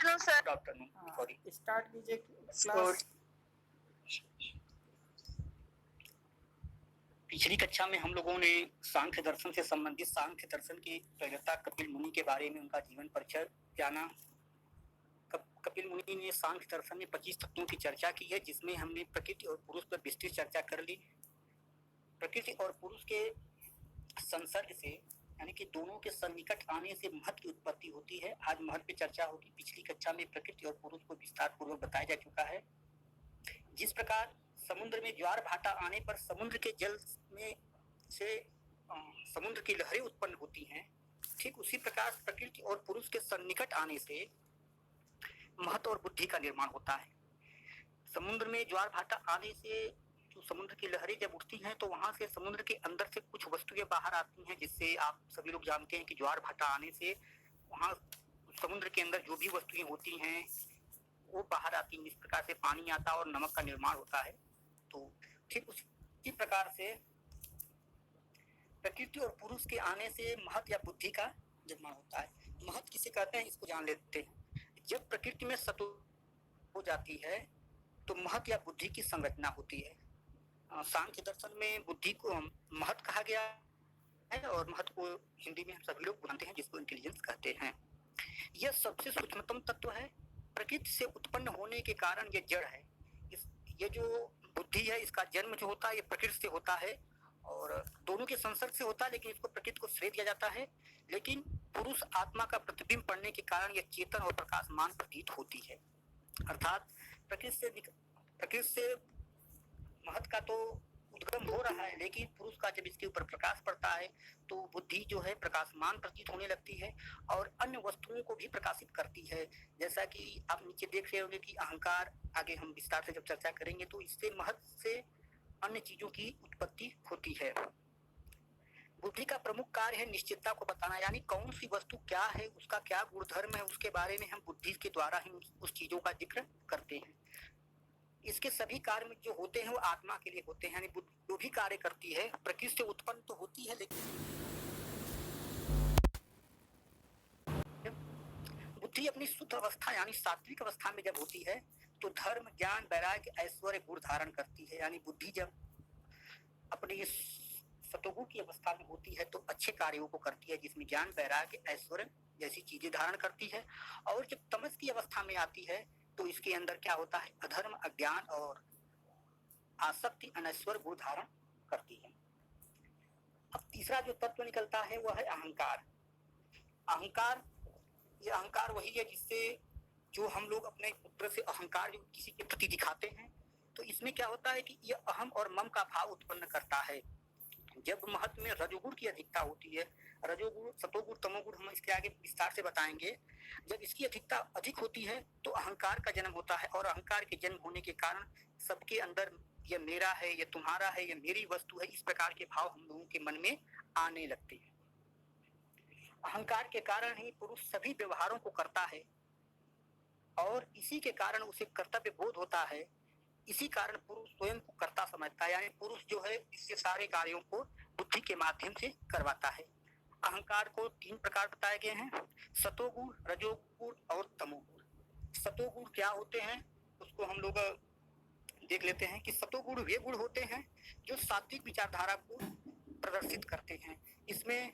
Afternoon sir. Good afternoon. Sorry, start कीजिए class. पिछली कक्षा में हम लोगों ने सांख्य दर्शन से संबंधित सांख्य दर्शन की प्रणेता कपिल मुनि के बारे में उनका जीवन परिचय जाना। कपिल मुनि ने सांख्य दर्शन में 25 तत्वों की चर्चा की है, जिसमें हमने प्रकृति और पुरुष पर विस्तृत चर्चा कर ली। प्रकृति और पुरुष के संसर्ग से यानी कि दोनों के सन्निकट आने से महत की उत्पत्ति होती है। आज महत पे चर्चा होगी। पिछली कक्षा में प्रकृति और पुरुष को विस्तार पूर्वक बताया जा चुका है। जिस प्रकार समुद्र में ज्वार भाटा आने पर समुद्र के जल में से समुद्र की लहरें उत्पन्न होती हैं, ठीक उसी प्रकार प्रकृति और पुरुष के सन्निकट आने से महत और बुद्धि का निर्माण होता है। समुद्र में ज्वार भाटा आने से जो समुद्र की लहरें जब उठती हैं तो वहां से समुद्र के अंदर से कुछ वस्तुएं बाहर आती हैं, जिससे आप सभी लोग जानते हैं कि ज्वार भाटा आने से वहां समुद्र के अंदर जो भी वस्तुएं होती हैं वो बाहर आती हैं। इस प्रकार से पानी आता है और नमक का निर्माण होता है। तो ठीक उसी प्रकार से प्रकृति और पुरुष के आने से महत या बुद्धि का निर्माण होता है। महत किसे कहते हैं, इसको जान लेते हैं। जब प्रकृति में सत्व हो जाती है तो महत या बुद्धि की संरचना होती है। सांख्य दर्शन में बुद्धि को महत कहा गया है और महत को हिंदी में हम सभी लोग जानते हैं, जिसको इंटेलिजेंस कहते हैं। यह सबसे सूक्ष्मतम तत्व है। प्रकृति से उत्पन्न होने के कारण यह जड़ है। ये जो बुद्धि है इसका जन्म जो होता है ये प्रकृति से होता है और दोनों के संसर्ग से होता है, लेकिन इसको प्रकृति को श्रेय दिया जाता है। लेकिन पुरुष आत्मा का प्रतिबिंब पड़ने के कारण यह चेतन और प्रकाशमान प्रतीत होती है। अर्थात प्रकृति से महत का तो उद्गम हो रहा है, लेकिन पुरुष का जब इसके ऊपर प्रकाश पड़ता है तो बुद्धि जो है प्रकाशमान प्रतीत होने लगती है और अन्य वस्तुओं को भी प्रकाशित करती है। जैसा कि आप नीचे देख रहे होंगे कि अहंकार, आगे हम विस्तार से जब चर्चा करेंगे तो इससे महत से अन्य चीजों की उत्पत्ति होती है। बुद्धि का प्रमुख कार्य है निश्चितता को बताना, यानी कौन सी वस्तु क्या है, उसका क्या गुणधर्म है, उसके बारे में हम बुद्धि के द्वारा ही उस चीजों का जिक्र करते हैं। इसके सभी कार्य जो होते हैं वो आत्मा के लिए होते हैं, यानी जो भी कार्य करती है प्रकृति से उत्पन्न तो होती है, लेकिन बुद्धि अपनी शुद्ध अवस्था यानी सात्विक अवस्था में जब होती है तो धर्म, ज्ञान, वैराग्य, ऐश्वर्य गुण धारण करती है। यानी बुद्धि जब अपनी सतोगुण की अवस्था में होती है तो अच्छे कार्यों को करती है, जिसमें ज्ञान, वैराग्य, ऐश्वर्य जैसी चीजें धारण करती है। और जब तमस की अवस्था में आती है तो इसके अंदर क्या होता है, अधर्म, अज्ञान और आसक्ति, अनैश्वर गुण धारण करती है। अब तीसरा जो तत्व निकलता है वह है अहंकार। ये अहंकार वही है जिससे जो हम लोग अपने पुत्र से अहंकार जो किसी के प्रति दिखाते हैं, तो इसमें क्या होता है कि यह अहम और मम का भाव उत्पन्न करता है। जब महत में रजोगुण की अधिकता होती है, रजोगुण, सतोगुण, तमोगुण हम इसके आगे विस्तार से बताएंगे। जब इसकी अधिकता अधिक होती है तो अहंकार का जन्म होता है और अहंकार के जन्म होने के कारण सबके अंदर यह मेरा है, यह तुम्हारा है, यह मेरी वस्तु है, इस प्रकार के भाव हम लोगों के मन में आने लगते हैं। अहंकार के कारण ही पुरुष सभी व्यवहारों को करता है और इसी के कारण उसे कर्तव्य बोध होता है। इसी कारण पुरुष स्वयं को कर्ता समझता है, यानी पुरुष जो है इससे सारे कार्यों को बुद्धि के माध्यम से करवाता है। अहंकार को 3 प्रकार बताए गए हैं, सतोगुण, रजोगुण और तमोगुण। सतोगुण क्या होते हैं उसको हम लोग देख लेते हैं कि सतोगुण वे गुण होते हैं जो सात्विक विचारधारा को प्रदर्शित करते हैं। इसमें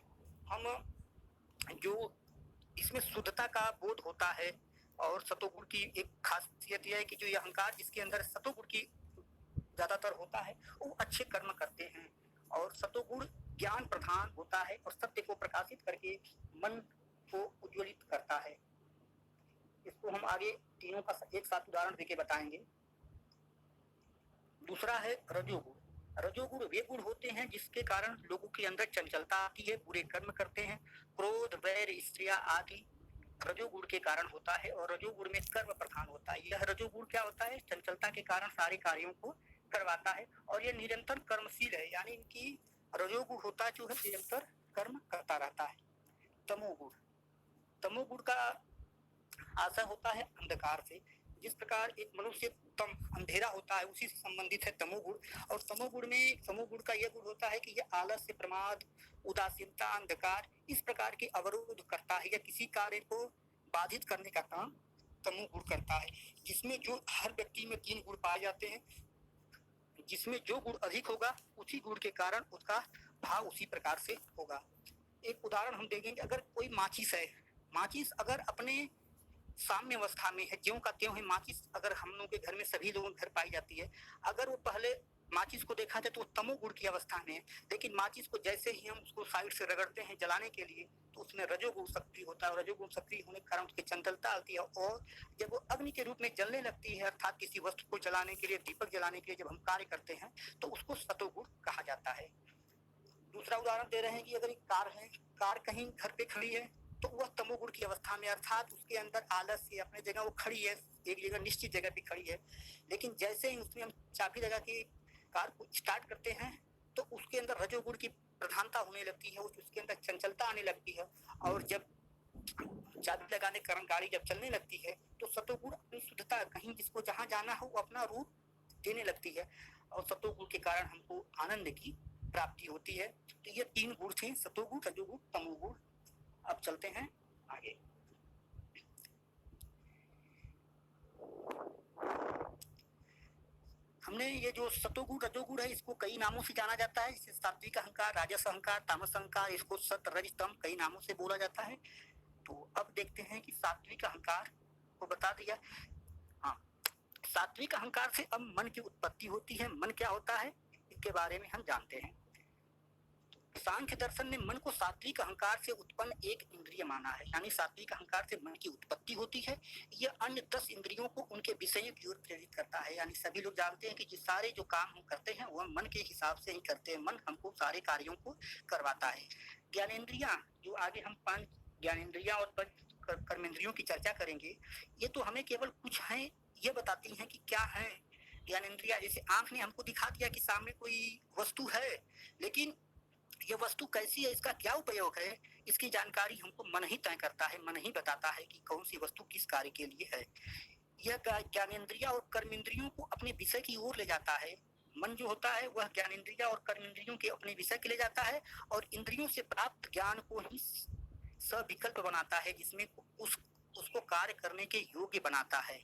शुद्धता का बोध होता है और सतोगुण की एक खासियत यह है कि जो ये अहंकार जिसके अंदर सतोगुण की ज्यादातर होता है वो अच्छे कर्म करते हैं और सतोगुण ज्ञान प्रधान होता है और सत्य को प्रकाशित करके मन को उज्ज्वलित करता है। इसको हम आगे तीनों का एक साथ उदाहरण देके बताएंगे। दूसरा है रजोगुण। रजोगुण वे गुण होते हैं जिसके कारण लोगों के अंदर चंचलता आती है, बुरे कर्म करते हैं, क्रोध, वैर, ईर्ष्या आदि रजोगुण के कारण होता है और रजोगुण में कर्म प्रधान होता है। यह रजोगुण क्या होता है, चंचलता के कारण सारे कार्यों को करवाता है और यह निरंतर कर्मशील है, यानी इनकी रजोगुण होता है जो है निरंतर कर्म करता रहता है। तमोगुण का आशय होता है अंधकार से। जिस प्रकार एक मनुष्य अंधेरा होता है उसी से संबंधित है तमोगुण। और तमोगुण का यह गुण होता है कि यह आलस्य, प्रमाद, उदासीनता, अंधकार इस प्रकार के अवरोध करता है या किसी कार्य को बाधित करने का काम तमो गुण करता है, जिसमें जो हर व्यक्ति में 3 गुण पाए जाते हैं, जिसमें जो गुण अधिक होगा उसी गुण के कारण उसका भाव उसी प्रकार से होगा। एक उदाहरण हम देखेंगे, अगर कोई माचिस है, माचिस अगर अपने साम्य अवस्था में है, ज्यों का त्यों है, माचिस अगर हम लोगों के घर में सभी लोगों के घर पाई जाती है, अगर वो पहले माचिस को देखा जाए तो वो तमोगुण की अवस्था में है, लेकिन माचिस को जैसे ही हम उसको साइड से रगड़ते हैं जलाने के लिए तो उसमें रजोगुण सक्रिय होता है, और रजोगुण सक्रिय होने के कारण उसकी चंचलता आती है, और जब वो अग्नि के रूप में जलने लगती है, अर्थात किसी वस्तु को जलाने के लिए, दीपक जलाने के लिए जब हम कार्य करते हैं तो उसको सतोगुण कहा जाता है। दूसरा उदाहरण दे रहे हैं कि अगर एक कार है, कार कहीं घर पे खड़ी है तो वह तमोगुण की अवस्था में, अर्थात उसके अंदर आलस्य, अपने जगह वो खड़ी है, एक जगह निश्चित जगह पे खड़ी है, लेकिन जैसे ही उसमें हम चाबी लगा के कार को स्टार्ट करते हैं तो उसके अंदर रजोगुण की प्रधानता होने लगती है, उसके अंदर चंचलता आने लगती है, और जब चाबी लगाने के कारण गाड़ी जब चलने लगती है तो सतोगुण अपनी शुद्धता, कहीं जिसको जहाँ जाना हो वो अपना रूप देने लगती है, और सतोगुण के कारण हमको आनंद की प्राप्ति होती है। तो ये 3 गुण थे, सतोगुण, रजोगुण, तमोगुण। अब चलते हैं आगे। हमने ये जो सतोगुण रजोगुण है इसको कई नामों से जाना जाता है, जैसे सात्विक अहंकार, राजस अहंकार, तामस अहंकार, इसको सत रज तम कई नामों से बोला जाता है। तो अब देखते हैं कि सात्विक अहंकार को बता दिया। हाँ, सात्विक अहंकार से अब मन की उत्पत्ति होती है। मन क्या होता है इसके बारे में हम जानते हैं। सांख्य दर्शन ने मन को सात्विक अहंकार से उत्पन्न एक इंद्रिय माना है, यानी सात्विक अहंकार से मन की उत्पत्ति होती है। यह अन्य 10 इंद्रियों को उनके विषयों की ओर प्रेरित करता है, यानी सभी लोग जानते हैं कि सारे जो काम हम करते हैं वह मन के हिसाब से ही करते हैं, मन हमको सारे कार्यों को करवाता है। ज्ञानेंद्रियां, जो आगे हम 5 ज्ञानेंद्रियां और कर्मेंद्रियों की चर्चा करेंगे, ये तो हमें केवल कुछ है ये बताती हैं कि क्या है ज्ञानेंद्रिया। जैसे आंख ने हमको दिखा दिया कि सामने कोई वस्तु है, लेकिन यह वस्तु कैसी है, इसका क्या उपयोग है, इसकी जानकारी हमको मन ही तय करता है, मन ही बताता है कि कौन सी वस्तु किस कार्य के लिए है। यह ज्ञानेंद्रिया और कर्मेंद्रियों को अपने विषय की ओर ले जाता है। मन जो होता है वह ज्ञानेंद्रिया और कर्मेंद्रियों के अपने विषय के ले जाता है, और इंद्रियों से प्राप्त ज्ञान को ही सविकल्प बनाता है, जिसमें उसको कार्य करने के योग्य बनाता है।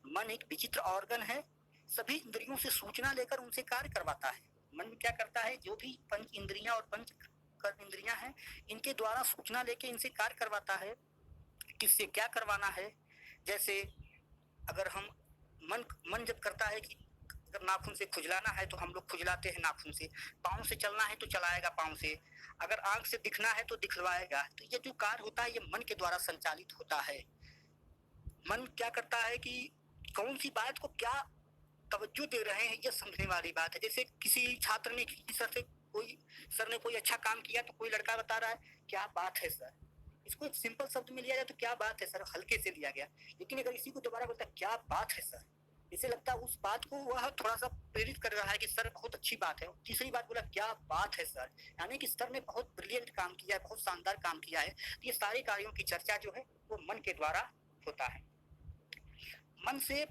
मन एक विचित्र ऑर्गन है, सभी इंद्रियों से सूचना लेकर उनसे कार्य करवाता है। मन क्या करता है, जो भी पंच इंद्रियां और पंच कर्म इंद्रियां हैं इनके द्वारा सूचना लेके इनसे कार्य करवाता है, किससे क्या करवाना है। जैसे अगर हम मन जब करता है कि अगर नाखून से खुजलाना है तो हम लोग खुजलाते हैं नाखून से, पाँव से चलना है तो चलाएगा पाँव से, अगर आंख से दिखना है तो दिखलवाएगा। तो ये जो कार्य होता है ये मन के द्वारा संचालित होता है। मन क्या करता है कि कौन सी बात को क्या तवज्जो दे रहे हैं ये समझने वाली बात है। जैसे किसी छात्र ने सर ने कोई अच्छा काम किया तो कोई लड़का बता रहा है क्या बात है सर, इसको एक सिंपल शब्द में लिया जाए तो क्या बात है सर हल्के से लिया गया, लेकिन अगर इसी को दोबारा बोलता है क्या बात है सर, इसे लगता है उस बात को वह थोड़ा सा प्रेरित कर रहा है कि सर बहुत अच्छी बात है। तीसरी बात बोला क्या बात है सर, यानी कि सर ने बहुत ब्रिलियंट काम किया है, बहुत शानदार काम किया है। तो ये सारे कार्यों की चर्चा जो है वो मन के द्वारा होता है। मन से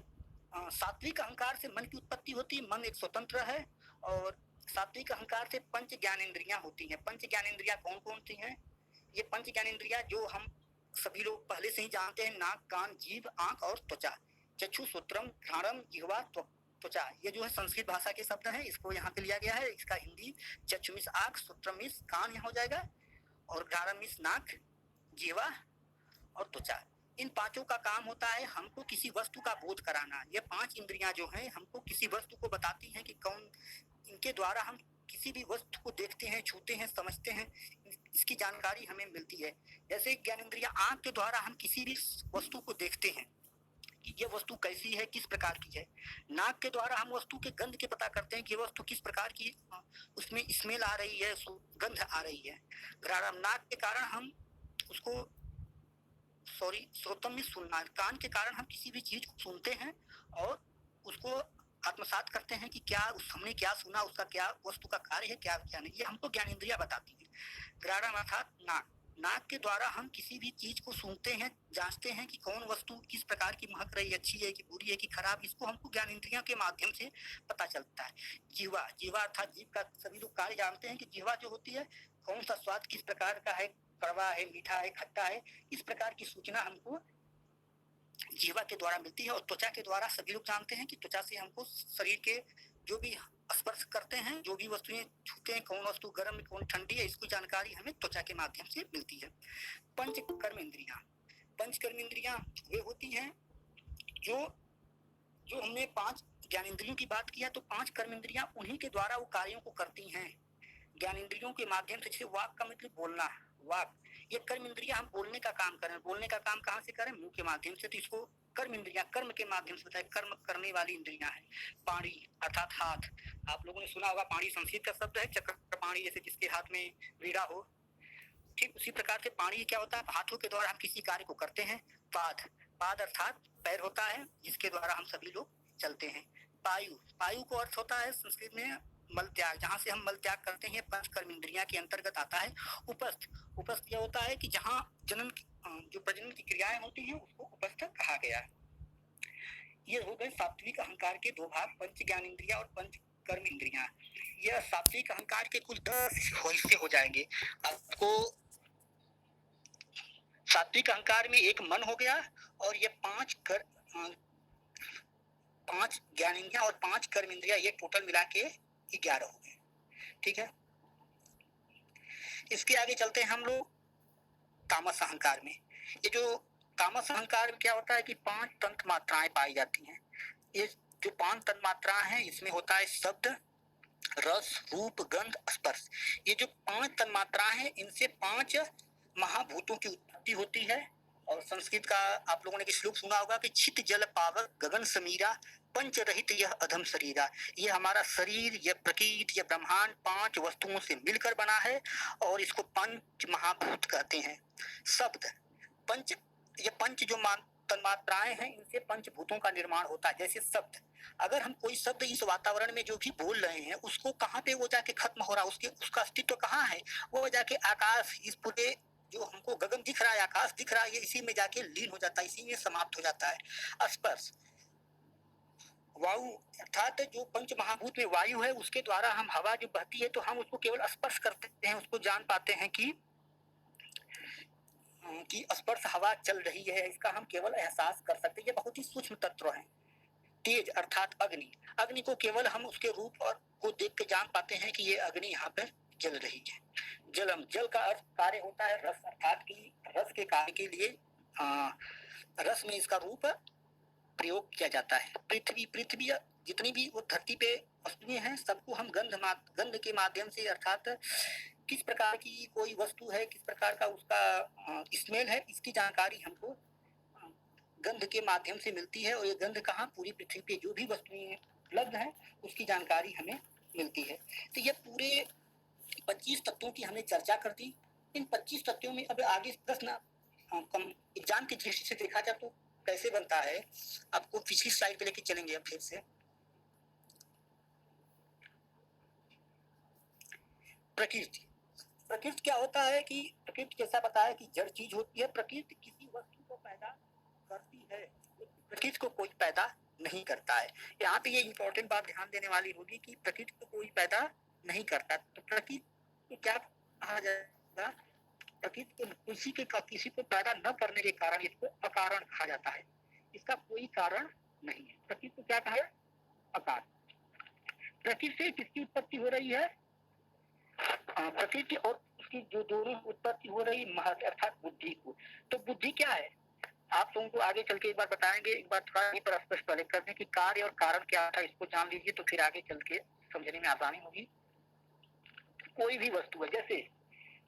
सात्विक अहंकार से मन की उत्पत्ति होती है। मन एक स्वतंत्र है, और सात्विक अहंकार से पंच ज्ञानेंद्रियां होती हैं। पंच ज्ञानेंद्रियां कौन कौन सी हैं? ये पंच ज्ञानेंद्रियां जो हम सभी लोग पहले से ही जानते हैं, नाक, कान, जीभ, आंख और त्वचा। चक्षु, श्रोत्रम, घ्राणम, जिह्वा, त्वचा, ये जो है संस्कृत भाषा के शब्द हैं, इसको यहाँ पे लिया गया है। इसका हिंदी चक्षु मीन्स आंख, श्रोत्रम मीन्स कान यहाँ हो जाएगा, और घ्राणम मीन्स नाक, जिह्वा और त्वचा। इन पांचों का काम होता है हमको किसी वस्तु का बोध कराना। ये 5 इंद्रियां जो हैं हमको किसी वस्तु को बताती हैं कि कौन, इनके द्वारा हम किसी भी वस्तु को देखते हैं, छूते हैं, समझते हैं, इसकी जानकारी हमें मिलती है। जैसे ज्ञानेंद्रिया आंख के द्वारा हम किसी भी वस्तु को देखते हैं कि ये वस्तु कैसी है, किस प्रकार की है। नाक के द्वारा हम वस्तु के गंध के पता करते हैं कि ये वस्तु किस प्रकार की, उसमें स्मेल आ रही है, गंध आ रही है। घ्राणम, नाक के कारण हम उसको श्रोतम में सुनना, कान के कारण हम किसी भी चीज को सुनते हैं और उसको आत्मसात करते हैं कि क्या हमने क्या सुना, उसका क्या वस्तु का कार्य है, क्या क्या नहीं, ये हमको ज्ञानेंद्रिया बताती है। घ्राणम अर्थात नाक, नाक के द्वारा हम किसी भी चीज को सूंघते हैं, जांचते हैं कि कौन वस्तु किस प्रकार की महक रही है, अच्छी है कि बुरी है कि खराब, इसको हमको ज्ञानेंद्रियों के माध्यम से पता चलता है। जीवा, जीवा अर्थात जीव का सभी लोग कार्य जानते हैं कि जीवा जो होती है कौन सा स्वाद किस प्रकार का है, कड़वा है, मीठा है, खट्टा है, इस प्रकार की सूचना हमको जीवा के द्वारा मिलती है। और त्वचा के द्वारा सभी लोग जानते हैं कि त्वचा से हमको शरीर के जो भी स्पर्श करते हैं, जो भी वस्तुएं छूते हैं, कौन वस्तु गर्म है कौन ठंडी है, इसकी जानकारी हमें त्वचा के माध्यम से मिलती है। पंच कर्म इंद्रियां, पंच कर्म इंद्रियां वे होती हैं जो जो हमने 5 ज्ञानेंद्रियों की बात किया, तो 5 कर्म इंद्रियां उन्हीं के द्वारा वो कार्यों को करती हैं। ज्ञानेंद्रियों के माध्यम से, जैसे वाक का मतलब बोलना, वाक, ये कर्म इंद्रियां हम बोलने का काम करें, बोलने का काम कहाँ से करें? मुंह के माध्यम से, तो इसको कर्म इंद्रियां, कर्म के माध्यम से होता है, कर्म करने वाली इंद्रियां हैं। पाणी अर्थात हाथ, आप लोगों ने सुना होगा पाणी संस्कृत का शब्द है, चक्र पाणी, जैसे जिसके हाथ में वीणा हो, ठीक उसी प्रकार से पाणी क्या होता है? हाथों के द्वारा हम किसी कार्य को करते हैं। पाद, पाद अर्थात पैर होता है, जिसके द्वारा हम सभी लोग चलते हैं। पायु, पायु को अर्थ होता है संस्कृत में मल त्याग, जहाँ से हम मल त्याग करते हैं, पंच कर्म इंद्रियां के अंतर्गत आता है। उपस्थ, उपस्थ क्या होता है कि जहाँ जनन जो प्रजनन की क्रियाएं होती हैं उसको उपस्थ कहा गया है। ये हो गए सात्विक अहंकार के दो भाग, पंच ज्ञान इंद्रिया और पंच कर्म इंद्रियां। यह सात्विक अहंकार के कुल 10 हिस्से हो जाएंगे। आपको सात्विक अहंकार में एक मन हो गया, और ये 5 ज्ञानेंद्रियां और 5 कर्म इंद्रिया, ये टोटल मिला के 11 हो गए। ठीक है, इसके आगे चलते हैं हम लोग तामस अहंकार में। ये जो तामस अहंकार में क्या होता है कि 5 तंत्र मात्राएं पाई जाती हैं। ये जो 5 तंत्र मात्राएं हैं, इसमें होता है शब्द, रस, रूप, गंध, स्पर्श। ये जो 5 तन मात्राएं हैं, इनसे 5 महाभूतों की उत्पत्ति होती है। और संस्कृत का आप लोगों ने श्लोक सुना होगा कि छित जल पावक गगन समीरा पंच रहित यह अधम शरीरा। ये हमारा शरीर, यह प्रकृति, यह ब्रह्मांड 5 वस्तुओं से मिलकर बना है, और इसको पंच महाभूत कहते हैं। शब्द, पंच, ये पंच जो तन्मात्राएं हैं, इनसे पंचभूतों का निर्माण होता है। जैसे शब्द, अगर हम कोई शब्द इस वातावरण में जो भी बोल रहे हैं, उसको कहाँ पे वो जाके खत्म हो रहा है, उसका अस्तित्व कहाँ है? वो जाके आकाश, इस पूरे जो हमको गगन दिख रहा है, आकाश दिख रहा है, ये इसी में जाके लीन हो जाता है, इसी में समाप्त हो जाता है। स्पर्श, वायु अर्थात जो पंच महाभूत में वायु है, उसके द्वारा हम हवा जो बहती है, तो हम उसको केवल स्पर्श करते हैं, उसको जान पाते हैं कि स्पर्श हवा चल रही है, इसका हम केवल एहसास कर सकते हैं। ये बहुत ही सूक्ष्म तत्व है। तेज अर्थात अग्नि, अग्नि को केवल हम उसके रूप और को देख के जान पाते हैं कि ये अग्नि यहाँ पर जल रही है। जलम, जल का अर्थ कार्य होता है रस, अर्थात कि रस के कार्य के लिए रस में इसका रूप प्रयोग किया जाता है। पृथ्वी, पृथ्वी जितनी भी वो धरती पे वस्तुएं हैं, सबको हम गंध के माध्यम से, अर्थात किस प्रकार की कोई वस्तु है, किस प्रकार का उसका स्मेल है, इसकी जानकारी हमको गंध के माध्यम से मिलती है। और ये गंध कहाँ? पूरी पृथ्वी पे जो भी वस्तुएं उपलब्ध हैं, उसकी जानकारी हमें मिलती है। तो ये पूरे 25 तत्वों की हमने चर्चा कर दी। इन 25 तत्वों में अब आगे प्रश्न कम एग्जाम की दृष्टि से देखा जाए तो कैसे बनता है, आपको पिछली स्लाइड पे लेके चलेंगे अब फिर से। प्रकृति, प्रकृति क्या होता है कि प्रकृति जैसा बताया कि जड़ चीज होती है। प्रकृति किसी वस्तु को पैदा करती है, प्रकृति को कोई पैदा नहीं करता है। यहाँ पे ये इंपॉर्टेंट बात ध्यान देने वाली होगी कि प्रकृति को कोई पैदा नहीं करता। तो प्रकृति को क्या कहा जाएगा? प्रकृति को किसी को पैदा न करने के कारण इसको अकारण कहा जाता है। इसका कोई कारण नहीं है। प्रकृति को क्या कहा है? अकारण। प्रकृति से किसकी उत्पत्ति हो रही है? प्रकृति और उसकी जो दोनों उत्पत्ति हो रही महत अर्थात बुद्धि को। तो बुद्धि क्या है? आप लोगों को आगे चल के एक बार बताएंगे। एक बार थोड़ा पर स्पष्ट पहले कर दें कि कार्य और कारण क्या था, इसको जान लीजिए, तो फिर आगे चल के समझने में आसानी होगी। कोई भी वस्तु है, जैसे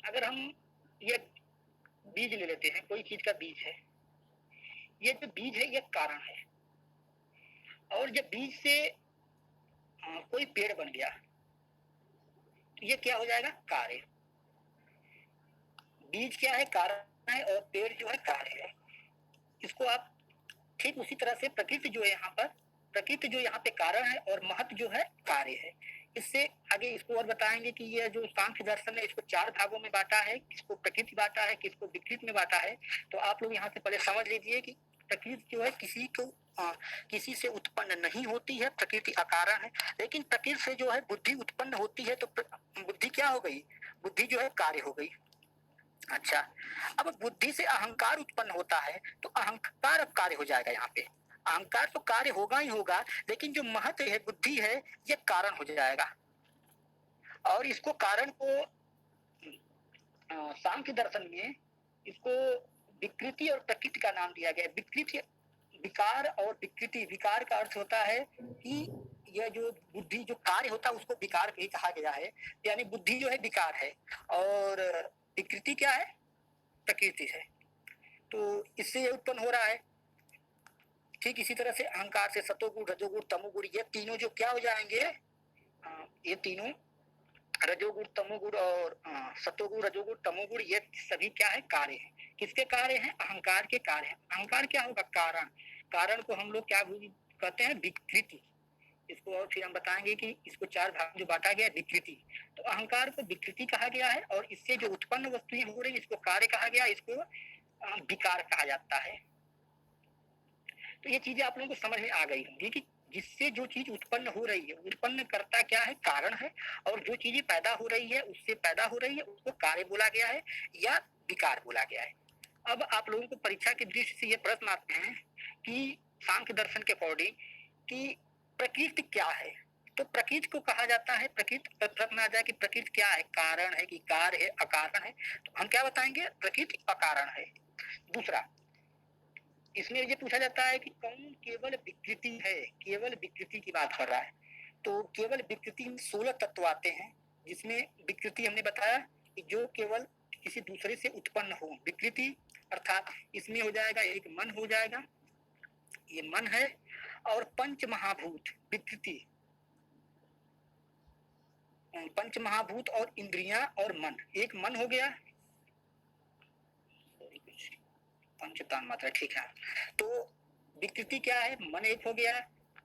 अगर हम ये बीज ले लेते हैं, कोई चीज का बीज है, ये जो बीज है ये कारण है, और जब बीज से कोई पेड़ बन गया, तो ये क्या हो जाएगा? कार्य। बीज क्या है? कारण है, और पेड़ जो है कार्य है। इसको आप ठीक उसी तरह से प्रकृति जो है यहाँ पर, प्रकृति जो यहाँ पे कारण है और महत जो है कार्य है। इससे आगे इसको और बताएंगे कि ये जो सांख्य दर्शन है, इसको 4 भागों में बांटा है, किसको प्रकृति बांटा है, किसको विकृति में बांटा है। तो आप लोग यहाँ से पहले समझ लीजिए कि प्रकृति जो है किसी से उत्पन्न नहीं होती है, प्रकृति अकारण है। लेकिन प्रकृति से जो है बुद्धि उत्पन्न होती है, तो बुद्धि क्या हो गई? बुद्धि जो है कार्य हो गई। अच्छा, अब बुद्धि से अहंकार उत्पन्न होता है तो अहंकार अब कार्य हो जाएगा यहाँ पे। अहंकार तो कार्य होगा ही होगा, लेकिन जो महत्व है, बुद्धि है, ये कारण हो जाएगा। और इसको कारण को सांख्य दर्शन में इसको विकृति और प्रकृति का नाम दिया गया है। विकृति, विकार और विकृति। विकार का अर्थ होता है कि यह जो बुद्धि जो कार्य होता है उसको विकार भी कहा गया है, यानी बुद्धि जो है विकार है और विकृति क्या है, प्रकृति है। तो इससे ये उत्पन्न हो रहा है। ठीक इसी तरह से अहंकार से सतोगुण, रजोगुण, तमोगुण, ये तीनों जो क्या हो जाएंगे, ये तीनों रजोगुण, तमोगुण और सतोगुण, रजोगुण, तमोगुण, ये सभी क्या है, कार्य है। किसके कार्य हैं, अहंकार के कार्य हैं। अहंकार क्या होगा, कारण। कारण को हम लोग क्या कहते हैं, विकृति। इसको और फिर हम बताएंगे कि इसको चार भाग जो बांटा गया है, विकृति। तो अहंकार को विकृति कहा गया है और इससे जो उत्पन्न वस्तुएं हो रही, इसको कार्य कहा गया, इसको विकार कहा जाता है। तो ये चीजें आप लोगों को समझ में आ गई होंगी कि जिससे जो चीज उत्पन्न हो रही है, उत्पन्न करता क्या है, कारण है, और जो चीजें पैदा हो रही है, उससे पैदा हो रही है, उसको कार्य बोला गया है या विकार बोला गया है। अब आप लोगों को परीक्षा की दृष्टि से ये प्रश्न आते हैं कि सांख्य दर्शन के अकॉर्डिंग कि प्रकृति क्या है। तो प्रकृति को कहा जाता है, प्रकृति प्रश्न आ जाए कि प्रकृति क्या है, कारण है कि कार्य है, अकारण है। तो हम क्या बताएंगे, प्रकृति अकारण है। दूसरा, इसमें ये पूछा जाता है कि कौन केवल विकृति है, केवल विकृति की बात कर रहा है। तो केवल विकृति में 16 तत्व आते हैं, जिसमें विकृति हमने बताया कि जो केवल किसी दूसरे से उत्पन्न हो, विकृति। अर्थात इसमें हो जाएगा, एक मन हो जाएगा, ये मन है, और पंच महाभूत, विकृति, पंच महाभूत और इंद्रियां और मन। एक मन हो गया, पंचतान मात्रा, ठीक है। तो विकृति क्या है, मन एक हो गया,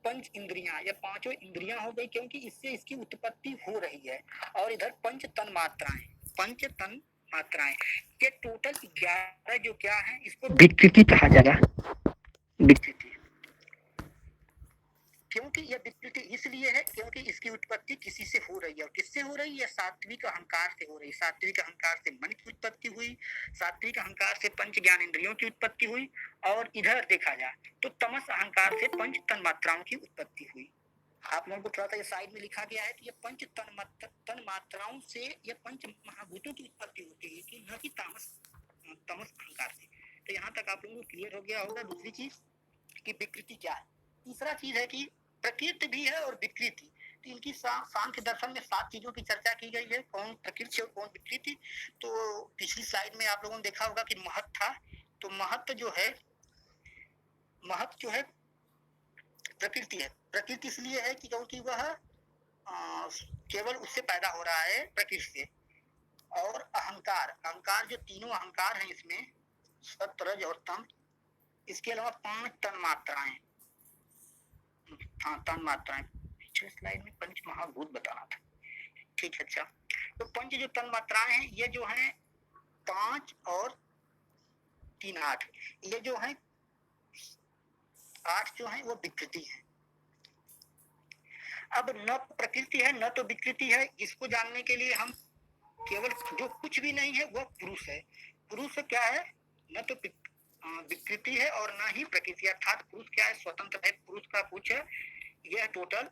पंच इंद्रियां या पांचों इंद्रियां हो गई, क्योंकि इससे इसकी उत्पत्ति हो रही है। और इधर पंच तन मात्राएं, पंच तन मात्राएं, ये टोटल 11 जो क्या है, इसको विकृति कहा जाएगा। विकृति क्योंकि यह विकृति इसलिए है क्योंकि इसकी उत्पत्ति किसी से हो रही है। और किससे हो रही है, सात्विक अहंकार से हो रही है। सात्विक अहंकार से मन की उत्पत्ति हुई, सात्विक अहंकार से पंच ज्ञान इंद्रियों की उत्पत्ति हुई, और इधर देखा जाए तो तमस अहंकार से पंच तन मात्राओं की उत्पत्ति हुई। आप लोगों को थोड़ा सा ये साइड में लिखा गया है कि ये पंच तन मात्राओं से ये पंच महाभूतों की उत्पत्ति होती है, कि न कि तमस अहंकार से। तो यहाँ तक आप लोगों को क्लियर हो गया होगा। दूसरी चीज कि विकृति क्या है। तीसरा चीज है कि प्रकृति भी है और विकृति। तो इनकी सांख्य दर्शन में 7 चीजों की चर्चा की गई है, कौन प्रकृति और कौन विकृति। तो पिछली स्लाइड में आप लोगों ने देखा होगा कि महत्व था। तो महत्व जो है प्रकृति है। प्रकृति इसलिए है कि क्योंकि वह केवल उससे पैदा हो रहा है, प्रकृति से। और अहंकार जो तीनों अहंकार हैं इसमें, सत्व, रज और तम, इसके अलावा 5 तन मात्राएं, तन मात्राएं। पिछले स्लाइड में पंच महाभूत बताना था, ठीक है। अच्छा, तो पंच जो तन मात्राएं हैं, ये जो है 5 और 3 8, ये जो है 8 जो है वो विकृति है। अब न तो प्रकृति है न तो विकृति है, इसको जानने के लिए हम केवल जो कुछ भी नहीं है वह पुरुष है। पुरुष क्या है, न तो विकृति है और न ही प्रकृति। अर्थात पुरुष क्या है, स्वतंत्र है। पुरुष का कुछ यह टोटल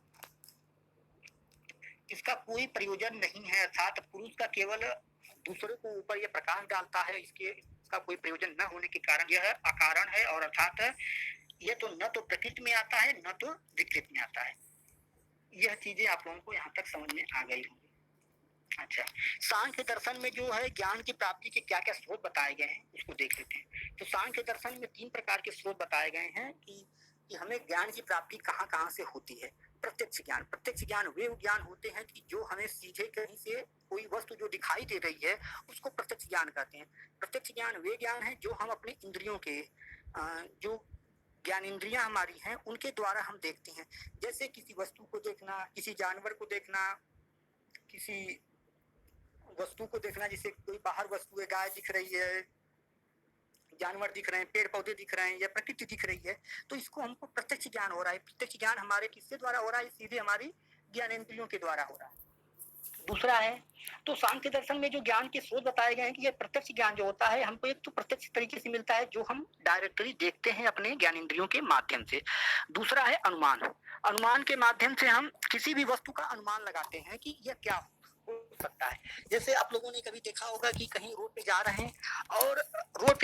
इसका कोई प्रयोजन नहीं है। अर्थात पुरुष का केवल दूसरे को ऊपर यह प्रकाश डालता है, इसका कोई प्रयोजन न होने के कारण यह अकारण है। और अर्थात यह तो न तो प्रकृति में आता है न तो विकृति में आता है। यह चीजें आप लोगों को यहाँ तक समझ में आ गई होंगी। अच्छा, सांख्य दर्शन में जो है ज्ञान की प्राप्ति के क्या क्या स्रोत बताए गए हैं, उसको देख लेते हैं। तो सांख्य दर्शन में 3 प्रकार के स्रोत बताए गए हैं कि हमें ज्ञान की प्राप्ति कहाँ कहाँ से होती है। प्रत्यक्ष ज्ञान वे ज्ञान होते हैं कि जो हमें सीधे कहीं से कोई वस्तु जो दिखाई दे रही है उसको प्रत्यक्ष ज्ञान कहते हैं। प्रत्यक्ष ज्ञान वे ज्ञान है जो हम अपने इंद्रियों के जो ज्ञान इंद्रियां हमारी हैं उनके द्वारा हम देखते हैं। जैसे किसी वस्तु को देखना, किसी जानवर को देखना, किसी वस्तु को देखना, जैसे कोई बाहर वस्तु है, गाय दिख रही है, जानवर दिख रहे हैं, पेड़ पौधे दिख रहे हैं या प्रकृति दिख रही है, तो इसको हमको प्रत्यक्ष ज्ञान हो रहा है। प्रत्यक्ष ज्ञान हमारे किसके द्वारा हो रहा है, सीधे हमारी ज्ञानेंद्रियों के द्वारा हो रहा है। दूसरा है तो सांख्य दर्शन में जो ज्ञान के स्रोत बताए गए हैं कि ये प्रत्यक्ष ज्ञान जो होता है हमको एक तो प्रत्यक्ष तरीके से मिलता है जो हम डायरेक्टली देखते हैं अपने ज्ञानेंद्रियों के माध्यम से। दूसरा है अनुमान। अनुमान के माध्यम से हम किसी भी वस्तु का अनुमान लगाते हैं कि यह क्या हो सकता है। जैसे आप लोगों ने कभी देखा होगा कि कहीं रोड पे जा रहे हैं और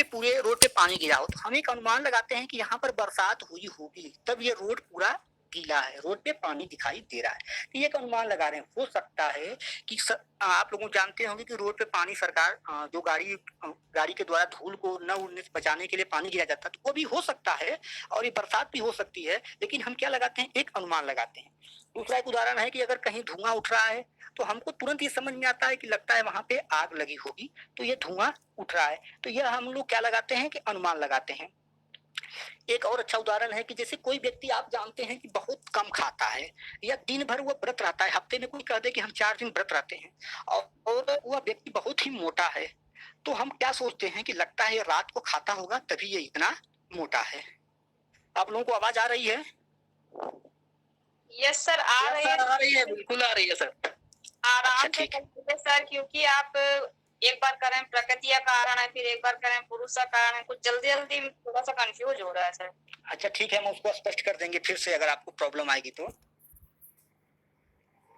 पूरे रोड पे पानी गिरा हो, तो हम एक अनुमान लगाते हैं कि यहाँ पर बरसात हुई होगी, तब ये रोड पूरा गीला है, रोड पे पानी दिखाई दे रहा है। तो ये एक अनुमान लगा रहे हैं। हो सकता है कि आप लोग जानते होंगे कि रोड पे पानी सरकार जो गाड़ी के द्वारा धूल को न उड़ने से बचाने के लिए पानी गिरा जाता है, तो वो भी हो सकता है और ये बरसात भी हो सकती है, लेकिन हम क्या लगाते हैं, एक अनुमान लगाते हैं। दूसरा एक उदाहरण है कि अगर कहीं धुआं उठ रहा है तो हमको तुरंत ये समझ में आता है कि लगता है वहां पे आग लगी होगी, तो ये धुआं उठ रहा है, तो यह हम लोग क्या लगाते हैं कि अनुमान लगाते हैं। एक और अच्छा उदाहरण है कि जैसे कोई व्यक्ति आप जानते हैं कि बहुत कम खाता है या दिन भर वो व्रत रहता है, हफ्ते में कोई कह दे कि हम 4 दिन व्रत रहते हैं और वह व्यक्ति बहुत ही मोटा है, तो हम क्या सोचते हैं कि लगता है ये रात को खाता होगा तभी ये इतना मोटा है। आप लोगों को आवाज आ रही है? यस सर, आ रही है, बिल्कुल आ रही है सर। आराम से करिए सर, क्योंकि आप एक बार करें प्रकृति का कारण है, फिर एक बार करें पुरुष का कारण है, कुछ जल्दी जल्दी थोड़ा सा कंफ्यूज हो रहा है सर। अच्छा ठीक है, हम उसको स्पष्ट कर देंगे फिर से अगर आपको प्रॉब्लम आएगी तो।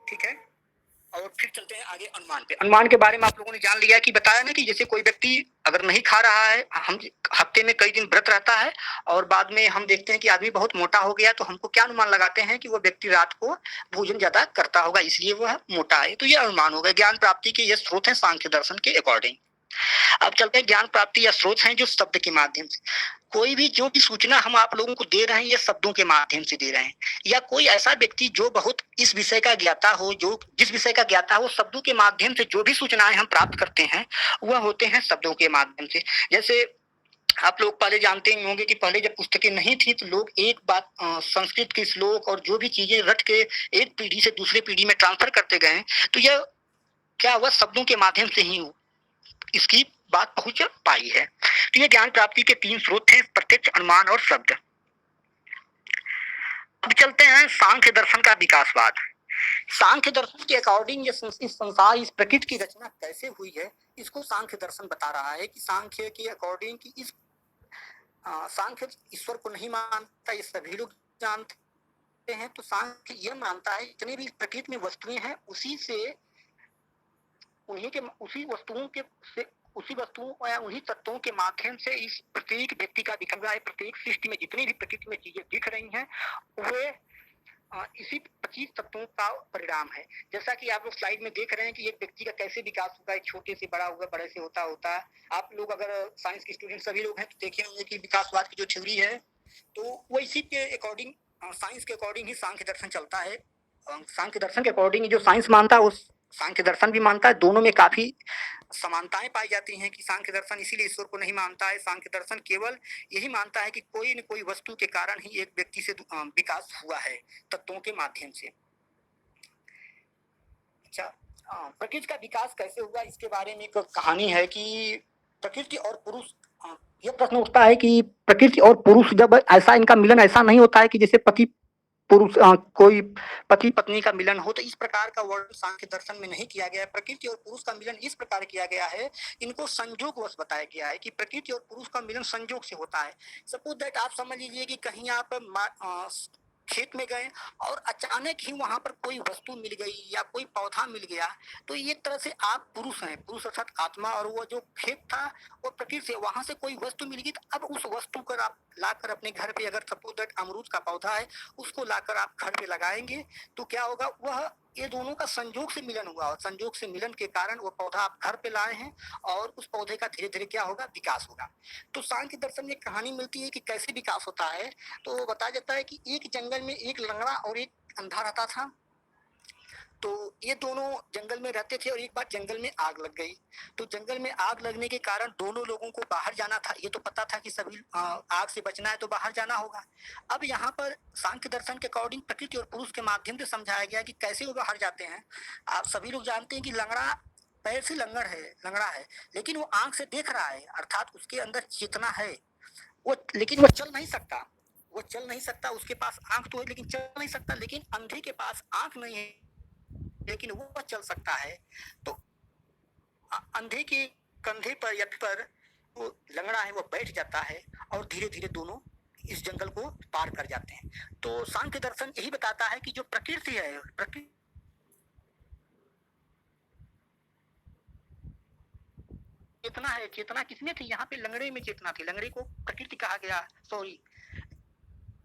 ठीक है, और फिर चलते हैं आगे अनुमान पे। अनुमान के बारे में आप लोगों ने जान लिया कि बताया ना कि जैसे कोई व्यक्ति अगर नहीं खा रहा है, हम हफ्ते में कई दिन व्रत रहता है और बाद में हम देखते हैं कि आदमी बहुत मोटा हो गया, तो हमको क्या अनुमान लगाते हैं कि वो व्यक्ति रात को भोजन ज्यादा करता होगा इसलिए वह मोटा है। तो ये अनुमान हो गया। ज्ञान प्राप्ति के ये स्रोत हैं सांख्य दर्शन के अकॉर्डिंग। अब चलते हैं ज्ञान प्राप्ति या स्रोत हैं जो शब्द के माध्यम से। कोई भी जो भी सूचना हम आप लोगों को दे रहे हैं ये शब्दों के माध्यम से दे रहे हैं, या कोई ऐसा व्यक्ति जो बहुत इस विषय का ज्ञाता हो, जो जिस विषय का ज्ञाता हो, शब्दों के माध्यम से जो भी सूचनाएं हम प्राप्त करते हैं वह होते हैं शब्दों के माध्यम से। जैसे आप लोग पहले जानते ही होंगे कि पहले जब पुस्तकें नहीं थी तो लोग एक बात संस्कृत के श्लोक और जो भी चीजें रट के एक पीढ़ी से दूसरे पीढ़ी में ट्रांसफर करते गए, तो यह क्या हुआ, शब्दों के माध्यम से ही इसकी बात पहुंच पाई है। तो ये ज्ञान प्राप्ति के 3 स्रोत हैं, प्रत्यक्ष, अनुमान और शब्द। अब चलते हैं सांख्य दर्शन का विकासवाद। सांख्य दर्शन के अकॉर्डिंग ये संसार, इस प्रकृति की रचना कैसे हुई है, इसको सांख्य दर्शन बता रहा है कि सांख्य के अकॉर्डिंग कि इस सांख्य ईश्वर को नहीं मानता, ये सभी लोग जानते हैं। तो सांख्य यह मानता है जितनी भी प्रकृति में वस्तुएं हैं उसी वस्तुओं या उन्हीं तत्वों के माध्यम से इस प्रत्येक व्यक्ति का दिखा रहा है। प्रत्येक सृष्टि में जितनी भी प्रकृति में चीजें दिख रही हैं वे इसी 25 तत्वों का परिणाम है। जैसा कि आप लोग स्लाइड में देख रहे हैं कि एक व्यक्ति का कैसे विकास होगा, एक छोटे से बड़ा होगा, बड़े से होता है। आप लोग अगर साइंस के स्टूडेंट सभी लोग हैं तो देखे होंगे कि विकासवाद की जो थ्योरी है तो वो इसी के अकॉर्डिंग, साइंस के अकॉर्डिंग ही सांख्य दर्शन चलता है। सांख्य दर्शन के अकॉर्डिंग जो साइंस मानता है वो सांख्य दर्शन भी मानता है। दोनों में काफी समानताएं पाई जाती हैं कि सांख्य दर्शन इसीलिए ईश्वर को नहीं मानता है। सांख्य दर्शन केवल यही मानता है कि कोई न कोई वस्तु के कारण ही एक व्यक्ति से विकास हुआ है तत्वों के माध्यम से। अच्छा, प्रकृति का विकास कैसे हुआ इसके बारे में एक कहानी है कि प्रकृति और पुरुष, यह प्रश्न उठता है कि प्रकृति और पुरुष जब ऐसा इनका मिलन ऐसा नहीं होता है कि जैसे पति पुरुष कोई पति पत्नी का मिलन हो, तो इस प्रकार का वर्णन सांख्य दर्शन में नहीं किया गया है। प्रकृति और पुरुष का मिलन इस प्रकार किया गया है, इनको संयोगवश बताया गया है कि प्रकृति और पुरुष का मिलन संयोग से होता है। सपोज दैट आप समझ लीजिए कि कहीं आप खेत में गए और अचानक ही वहां पर कोई वस्तु मिल गई या कोई पौधा मिल गया, तो एक तरह से आप पुरुष हैं, पुरुष अर्थात आत्मा, और वो जो खेत था वो प्रकृति से, वहां से कोई वस्तु मिल गई, तो अब उस वस्तु को आप लाकर अपने घर पे, अगर सपोज दैट अमरूद का पौधा है उसको लाकर आप घर पे लगाएंगे तो क्या होगा, वह ये दोनों का संयोग से मिलन हुआ और संयोग से मिलन के कारण वो पौधा आप घर पे लाए हैं और उस पौधे का धीरे धीरे क्या होगा, विकास होगा। तो सांख्य दर्शन में कहानी मिलती है कि कैसे विकास होता है। तो बताया जाता है कि एक जंगल में एक लंगड़ा और एक अंधा रहता था। तो ये दोनों जंगल में रहते थे और एक बार जंगल में आग लग गई। तो जंगल में आग लगने के कारण दोनों लोगों को बाहर जाना था। ये तो पता था कि सभी आग से बचना है तो बाहर जाना होगा। अब यहाँ पर सांख्य दर्शन के अकॉर्डिंग प्रकृति और पुरुष के माध्यम से समझाया गया कि कैसे वो बाहर जाते हैं। आप सभी लोग जानते हैं कि लंगड़ा पैर से लंगड़ा है लेकिन वो आंख से देख रहा है, अर्थात उसके अंदर चेतना है वो, लेकिन वो चल नहीं सकता। उसके पास आंख तो है लेकिन चल नहीं सकता। लेकिन अंधे के पास आंख नहीं है लेकिन वह चल सकता है, तो अंधे के कंधे पर या पर वो लंगड़ा है वो बैठ जाता है और धीरे धीरे दोनों इस जंगल को पार कर जाते हैं। तो सांख्य दर्शन यही बताता है कि जो प्रकृति है, प्रकृति चेतना है, चेतना किसमें थी? यहाँ पे लंगड़े में चेतना थी। लंगड़े को प्रकृति कहा गया, सॉरी,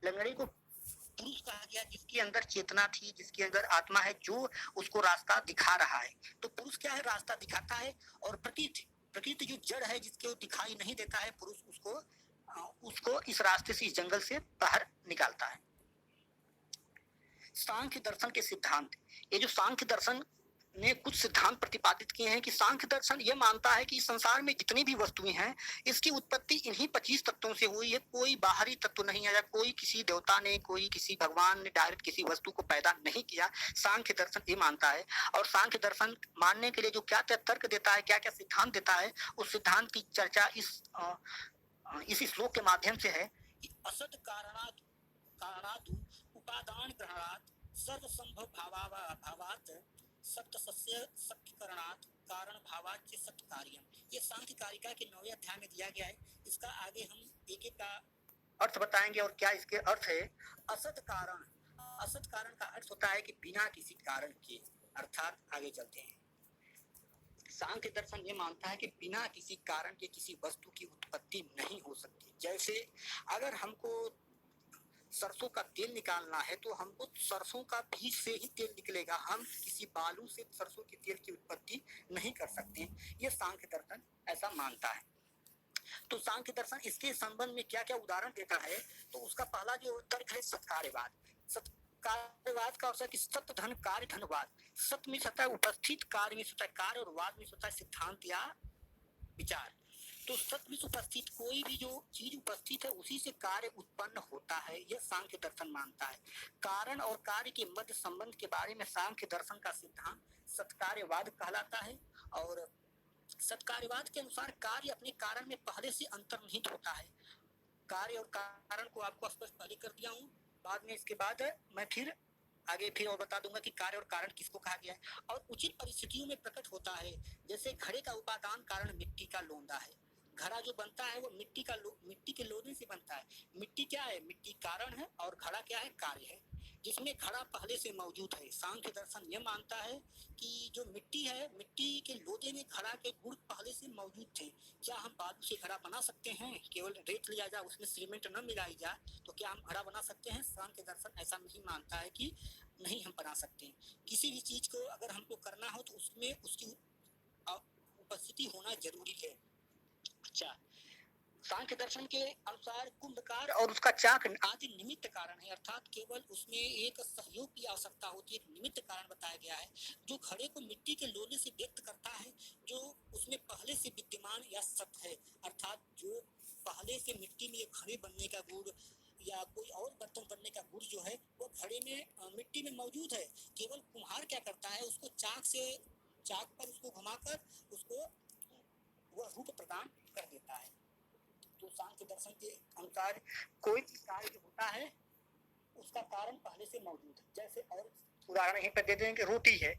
लंगड़े को पुरुष कहा गया जिसके अंदर चेतना थी, जिसके अंदर आत्मा है, जो उसको रास्ता दिखा रहा है। तो पुरुष क्या है? रास्ता दिखाता है। और प्रकृति, प्रकृति जो जड़ है, जिसके दिखाई नहीं देता है, पुरुष उसको इस रास्ते से, इस जंगल से बाहर निकालता है। सांख्य दर्शन के सिद्धांत, ये जो सांख्य दर्शन ने कुछ सिद्धांत प्रतिपादित किए हैं कि सांख्य दर्शन ये मानता है कि संसार में जितनी भी वस्तुएं हैं, इसकी उत्पत्ति इन्हीं 25 तत्वों से हुई है। कोई बाहरी तत्व नहीं आया, कोई किसी देवता ने, कोई किसी भगवान ने डायरेक्ट किसी वस्तु को पैदा नहीं किया। सांख्य दर्शन ये मानता है। और सांख्य दर्शन मानने के लिए जो क्या क्या तर्क देता है, क्या क्या सिद्धांत देता है, उस सिद्धांत की चर्चा इस श्लोक के माध्यम से है। असत कारणादु उपादान ग्रहणात् सर्व संभव भावात सत्य सस्य सत्यकरणात् कारण भावाच्य सत्य कार्यम। ये सांख्य कारिका के 9वें अध्याय में दिया गया है। इसका आगे हम एक एक का अर्थ बताएंगे। और क्या इसके अर्थ है? असत कारण, असत कारण का अर्थ होता है कि बिना किसी कारण के, अर्थात आगे चलते हैं। सांख्य दर्शन ये मानता है कि बिना किसी कारण के किसी वस्तु की उत्पत्ति नहीं हो सकती। जैसे अगर हमको सरसों का तेल निकालना है तो हमको सरसों का बीज से ही तेल निकलेगा, हम किसी बालू से सरसों के तेल की उत्पत्ति नहीं कर सकते। ये सांख्य दर्शन ऐसा मानता है। तो सांख्य दर्शन इसके संबंध में क्या क्या उदाहरण देता है? तो उसका पहला जो तर्क है सत्कार्यवाद। सत्कार्यवाद का अर्थ है कि सत्य धन कार्य धनवाद। सत्य में सत्ता है उपस्थित, कार्य में सत्ता है कार्य, और वाद में सत्ता है सिद्धांत या विचार। तो सत्य में उपस्थित कोई भी जो चीज उपस्थित है उसी से कार्य उत्पन्न होता है, यह सांख्य दर्शन मानता है। कारण और कार्य के मध्य संबंध के बारे में सांख्य दर्शन का सिद्धांत सत्कार्यवाद कहलाता है। और सत्कार्यवाद के अनुसार कार्य अपने कारण में पहले से अंतर्निहित होता है। कार्य और कारण को आपको स्पष्ट पहले कर दिया हूँ, बाद में इसके बाद मैं फिर आगे फिर और बता दूंगा कि कार्य और कारण किसको कहा गया है। और उचित परिस्थितियों में प्रकट होता है। जैसे घड़े का उपादान कारण मिट्टी का लोंदा है। घड़ा जो बनता है वो मिट्टी के लोंदे से बनता है। मिट्टी क्या है? मिट्टी कारण है, और घड़ा क्या है? कार्य है, जिसमें घड़ा पहले से मौजूद है। सांख्य दर्शन यह मानता है कि जो मिट्टी है, मिट्टी के लोदे में घड़ा के गुण पहले से मौजूद थे। क्या हम बालू से घड़ा बना सकते हैं? केवल रेत लिया जाए, उसमें सीमेंट न मिलाई जाए तो क्या हम घड़ा बना सकते हैं? सांख्य दर्शन ऐसा नहीं मानता है कि नहीं हम बना सकते। किसी भी चीज को अगर हमको करना हो तो उसमें उसकी उपस्थिति होना जरूरी है। अच्छा, सांख्य दर्शन के अनुसार कुंभकार और उसका चाक आदि निमित्त कारण है, अर्थात केवल उसमें एक सहयोग की आवश्यकता होती है। एक निमित्त कारण बताया गया है जो घड़े को मिट्टी के लोने से व्यक्त करता है, जो उसमें पहले से विद्यमान या सत्य है। अर्थात जो पहले से मिट्टी में घड़े बनने का गुण या कोई और बर्तन बनने का गुण जो है वो घड़े में मिट्टी में मौजूद है। केवल कुम्हार क्या करता है, उसको चाक पर उसको घुमाकर उसको वह रूप प्रदान कर देता है। तो सांख्य दर्शन के अनुसार कोई भी कार्य जो होता है उसका कारण पहले से मौजूद है। जैसे और उदाहरण यहीं पर दे दें कि रोटी है,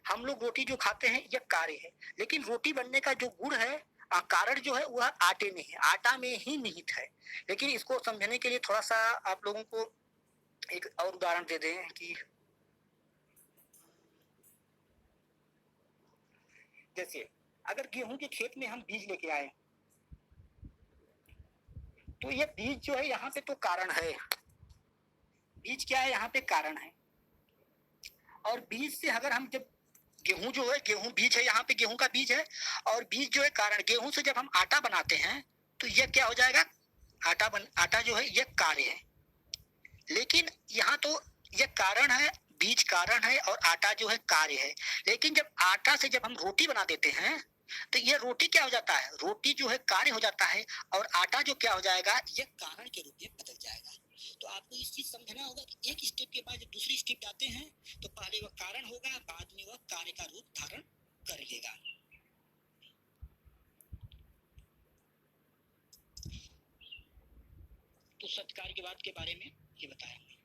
हम लोग रोटी जो खाते हैं यह कार्य है, लेकिन रोटी बनने का जो गुण है, कारण जो है वह आटे में है, आटा में ही निहित है। लेकिन इसको समझने के लिए थोड़ा सा आप लोगों को एक और उदाहरण दे दें कि जैसे अगर गेहूं के खेत में हम बीज लेके आए तो ये बीज जो है यहाँ पे तो कारण है। बीज क्या है? यहाँ पे कारण है। और बीज से अगर हम जब गेहूं जो है, गेहूं बीज है, यहाँ पे गेहूं का बीज है और बीज जो है कारण। गेहूं से जब हम आटा बनाते हैं तो यह क्या हो जाएगा? आटा जो है यह कार्य है। लेकिन यहाँ तो यह कारण है, बीज कारण है और आटा जो है कार्य है। लेकिन जब आटा से जब हम रोटी बना देते हैं तो यह रोटी क्या हो जाता है? रोटी जो है कार्य हो जाता है, और आटा जो क्या हो जाएगा? यह कारण के रूप में बदल जाएगा। तो आपको इस चीज समझना होगा कि एक स्टेप के बाद जब दूसरी स्टेप जाते हैं तो पहले वह कारण होगा, बाद में वह कार्य का रूप धारण कर लेगा। तो सत्कार्यवाद के बारे में ये बताया हमने।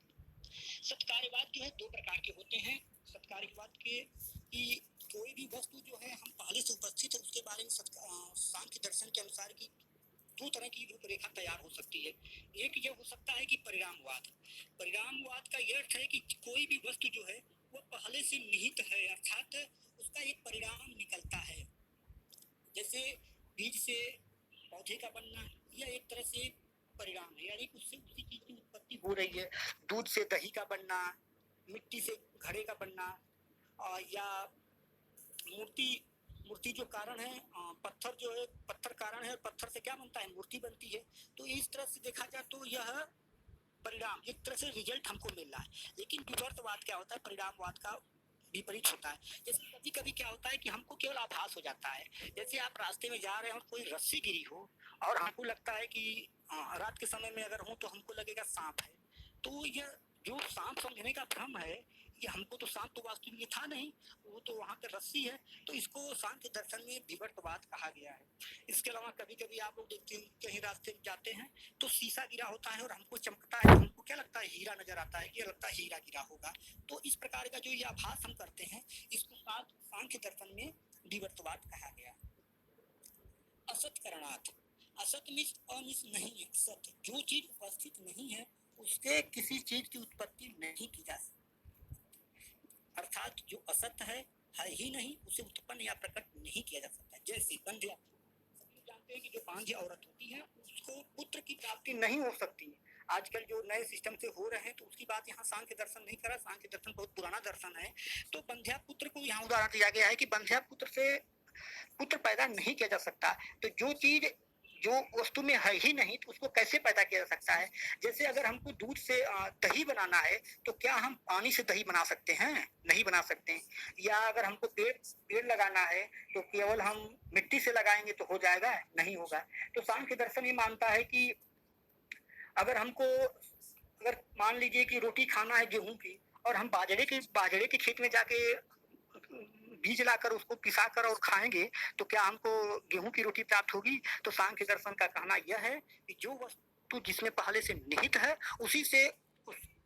सत्कार्यवाद जो है दो प्रकार के होते हैं। सत्कार्यवाद के कि कोई भी वस्तु जो है हम पहले से उपस्थित है उसके बारे में सांख्य दर्शन के अनुसार की दो तरह की रूपरेखा तैयार हो सकती है। एक यह हो सकता है कि परिणामवाद। परिणामवाद का यह अर्थ है कि कोई भी वस्तु जो है वो पहले से निहित है, अर्थात उसका एक परिणाम निकलता है। जैसे बीज से पौधे का बनना यह एक तरह से परिणाम है, यानी उससे उसी चीज की उत्पत्ति हो रही है। दूध से दही का बनना, मिट्टी से घड़े का बनना, या मूर्ति जो कारण है, पत्थर जो है, पत्थर कारण है, पत्थर से क्या बनता है, मूर्ति बनती है। तो इस तरह से देखा जाए तो यह परिणाम एक तरह से रिजल्ट हमको मिल रहा है। लेकिन विवर्तवाद क्या होता है, परिणामवाद का विपरीत होता है। जैसे कभी कभी क्या होता है कि हमको केवल आभास हो जाता है। जैसे आप रास्ते में जा रहे हो, कोई रस्सी गिरी हो और हमको लगता है कि रात के समय में अगर हो तो हमको लगेगा सांप है। तो यह जो सांप समझने का भ्रम है, ये हमको तो सांप तो वास्तविक में था नहीं, वो तो वहाँ पे रस्सी है। तो इसको सांख्य दर्शन में विवर्तवाद कहा गया है। इसके अलावा कभी कभी आप लोग देखते हैं कहीं रास्ते में जाते हैं तो शीशा गिरा होता है और हमको चमकता है, हमको क्या लगता है, हीरा नजर आता है, ये लगता है हीरा गिरा होगा। तो इस प्रकार का जो ये आभास हम करते हैं इसको सांख्य दर्शन में विवर्तवाद कहा गया। असत करणार्थ, असत मिस अमिस नहीं है। सत जो चीज उपस्थित नहीं है उससे किसी चीज की उत्पत्ति नहीं की जा सकती, अर्थात जो असत है ही नहीं, उसे उत्पन्न या प्रकट नहीं किया जा सकता। जैसे बंध्या, सभी जानते हैं कि जो बांझ औरत होती है उसको पुत्र की प्राप्ति नहीं हो सकती। आजकल जो नए सिस्टम से हो रहे हैं तो उसकी बात यहाँ सांख्य दर्शन नहीं करा, सांख्य दर्शन बहुत पुराना दर्शन है। तो बंध्या पुत्र को यहाँ उदाहरण दिया गया है कि बंध्या पुत्र से पुत्र पैदा नहीं किया जा सकता। तो जो चीज जो वस्तु में है ही नहीं तो उसको कैसे पैदा किया जा सकता है। जैसे अगर हमको दूध से दही बनाना है तो क्या हम पानी से दही बना सकते हैं? नहीं बना सकते हैं। या अगर हमको पेड़ लगाना है तो केवल हम मिट्टी से लगाएंगे तो हो जाएगा? नहीं होगा। तो सांख्य दर्शन ये मानता है कि अगर मान लीजिए कि रोटी खाना है गेहूं की और हम बाजरे के खेत में जाके बीज लाकर उसको पिसाकर और खाएंगे तो क्या हमको गेहूं की रोटी प्राप्त होगी? तो सांख्य दर्शन का कहना यह है कि जो वस्तु जिसमें पहले से निहित है उसी से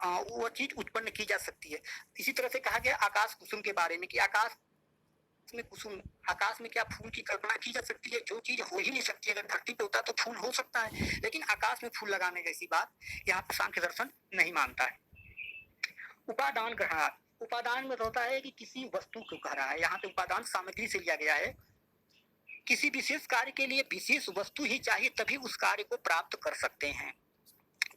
वह चीज उत्पन्न की जा सकती है। इसी तरह से कहा गया आकाश कुसुम के बारे में कि आकाश में क्या फूल की कल्पना की जा सकती है? जो चीज हो ही नहीं सकती, अगर धरती पे होता तो फूल हो सकता है, लेकिन आकाश में फूल लगाने जैसी बात यहाँ पे सांख्य दर्शन नहीं मानता है। उपादान ग्रहणार्थ, उपादान में होता है कि किसी वस्तु को कह रहा है, यहाँ पे उपादान सामग्री से लिया गया है। किसी विशेष कार्य के लिए विशेष वस्तु ही चाहिए तभी उस कार्य को प्राप्त कर सकते हैं।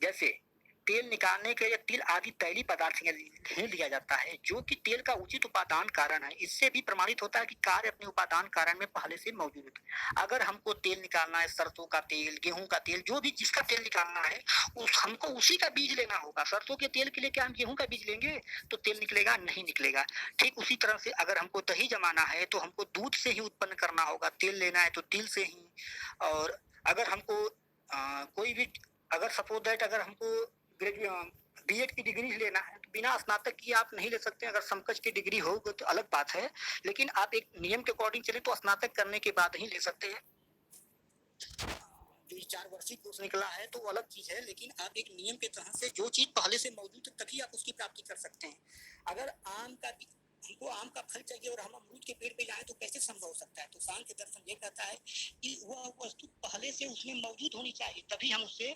जैसे तेल निकालने के लिए तिल आदि तैलीय पदार्थ नहीं लिया जाता है जो कि तेल का उचित उपादान कारण है। इससे भी प्रमाणित होता है कि कार्य अपने उपादान कारण में पहले से मौजूद है। अगर हमको तेल निकालना है, सरसों का तेल, गेहूं का तेल, जो भी जिसका तेल निकालना है हमको उसी का बीज लेना होगा। सरसों के तेल के लिए क्या हम गेहूं का बीज लेंगे तो तेल निकलेगा? नहीं निकलेगा। ठीक उसी तरह से अगर हमको दही जमाना है तो हमको दूध से ही उत्पन्न करना होगा, तेल लेना है तो तिल से ही। और अगर हमको कोई भी अगर सपोज दैट अगर हमको बीएड की डिग्री लेना है तो बिना स्नातक की आप नहीं ले सकते। अगर समकक्ष की डिग्री हो तो अलग बात है, लेकिन आप एक नियम के अकॉर्डिंग चले तो स्नातक करने के बाद ही ले सकते हैं। जो 4 वर्षीय कोर्स निकला है तो वो अलग चीज है, लेकिन आप एक नियम के तहत से जो चीज पहले से मौजूद है तभी आप उसकी प्राप्ति कर सकते हैं। अगर हमको आम का फल चाहिए और हम अमरूद के पेड़ पे जाए तो कैसे संभव हो सकता है? तो सांख्य दर्शन ये कहता है कि वह वस्तु पहले से उसमें मौजूद होनी चाहिए तभी हम उससे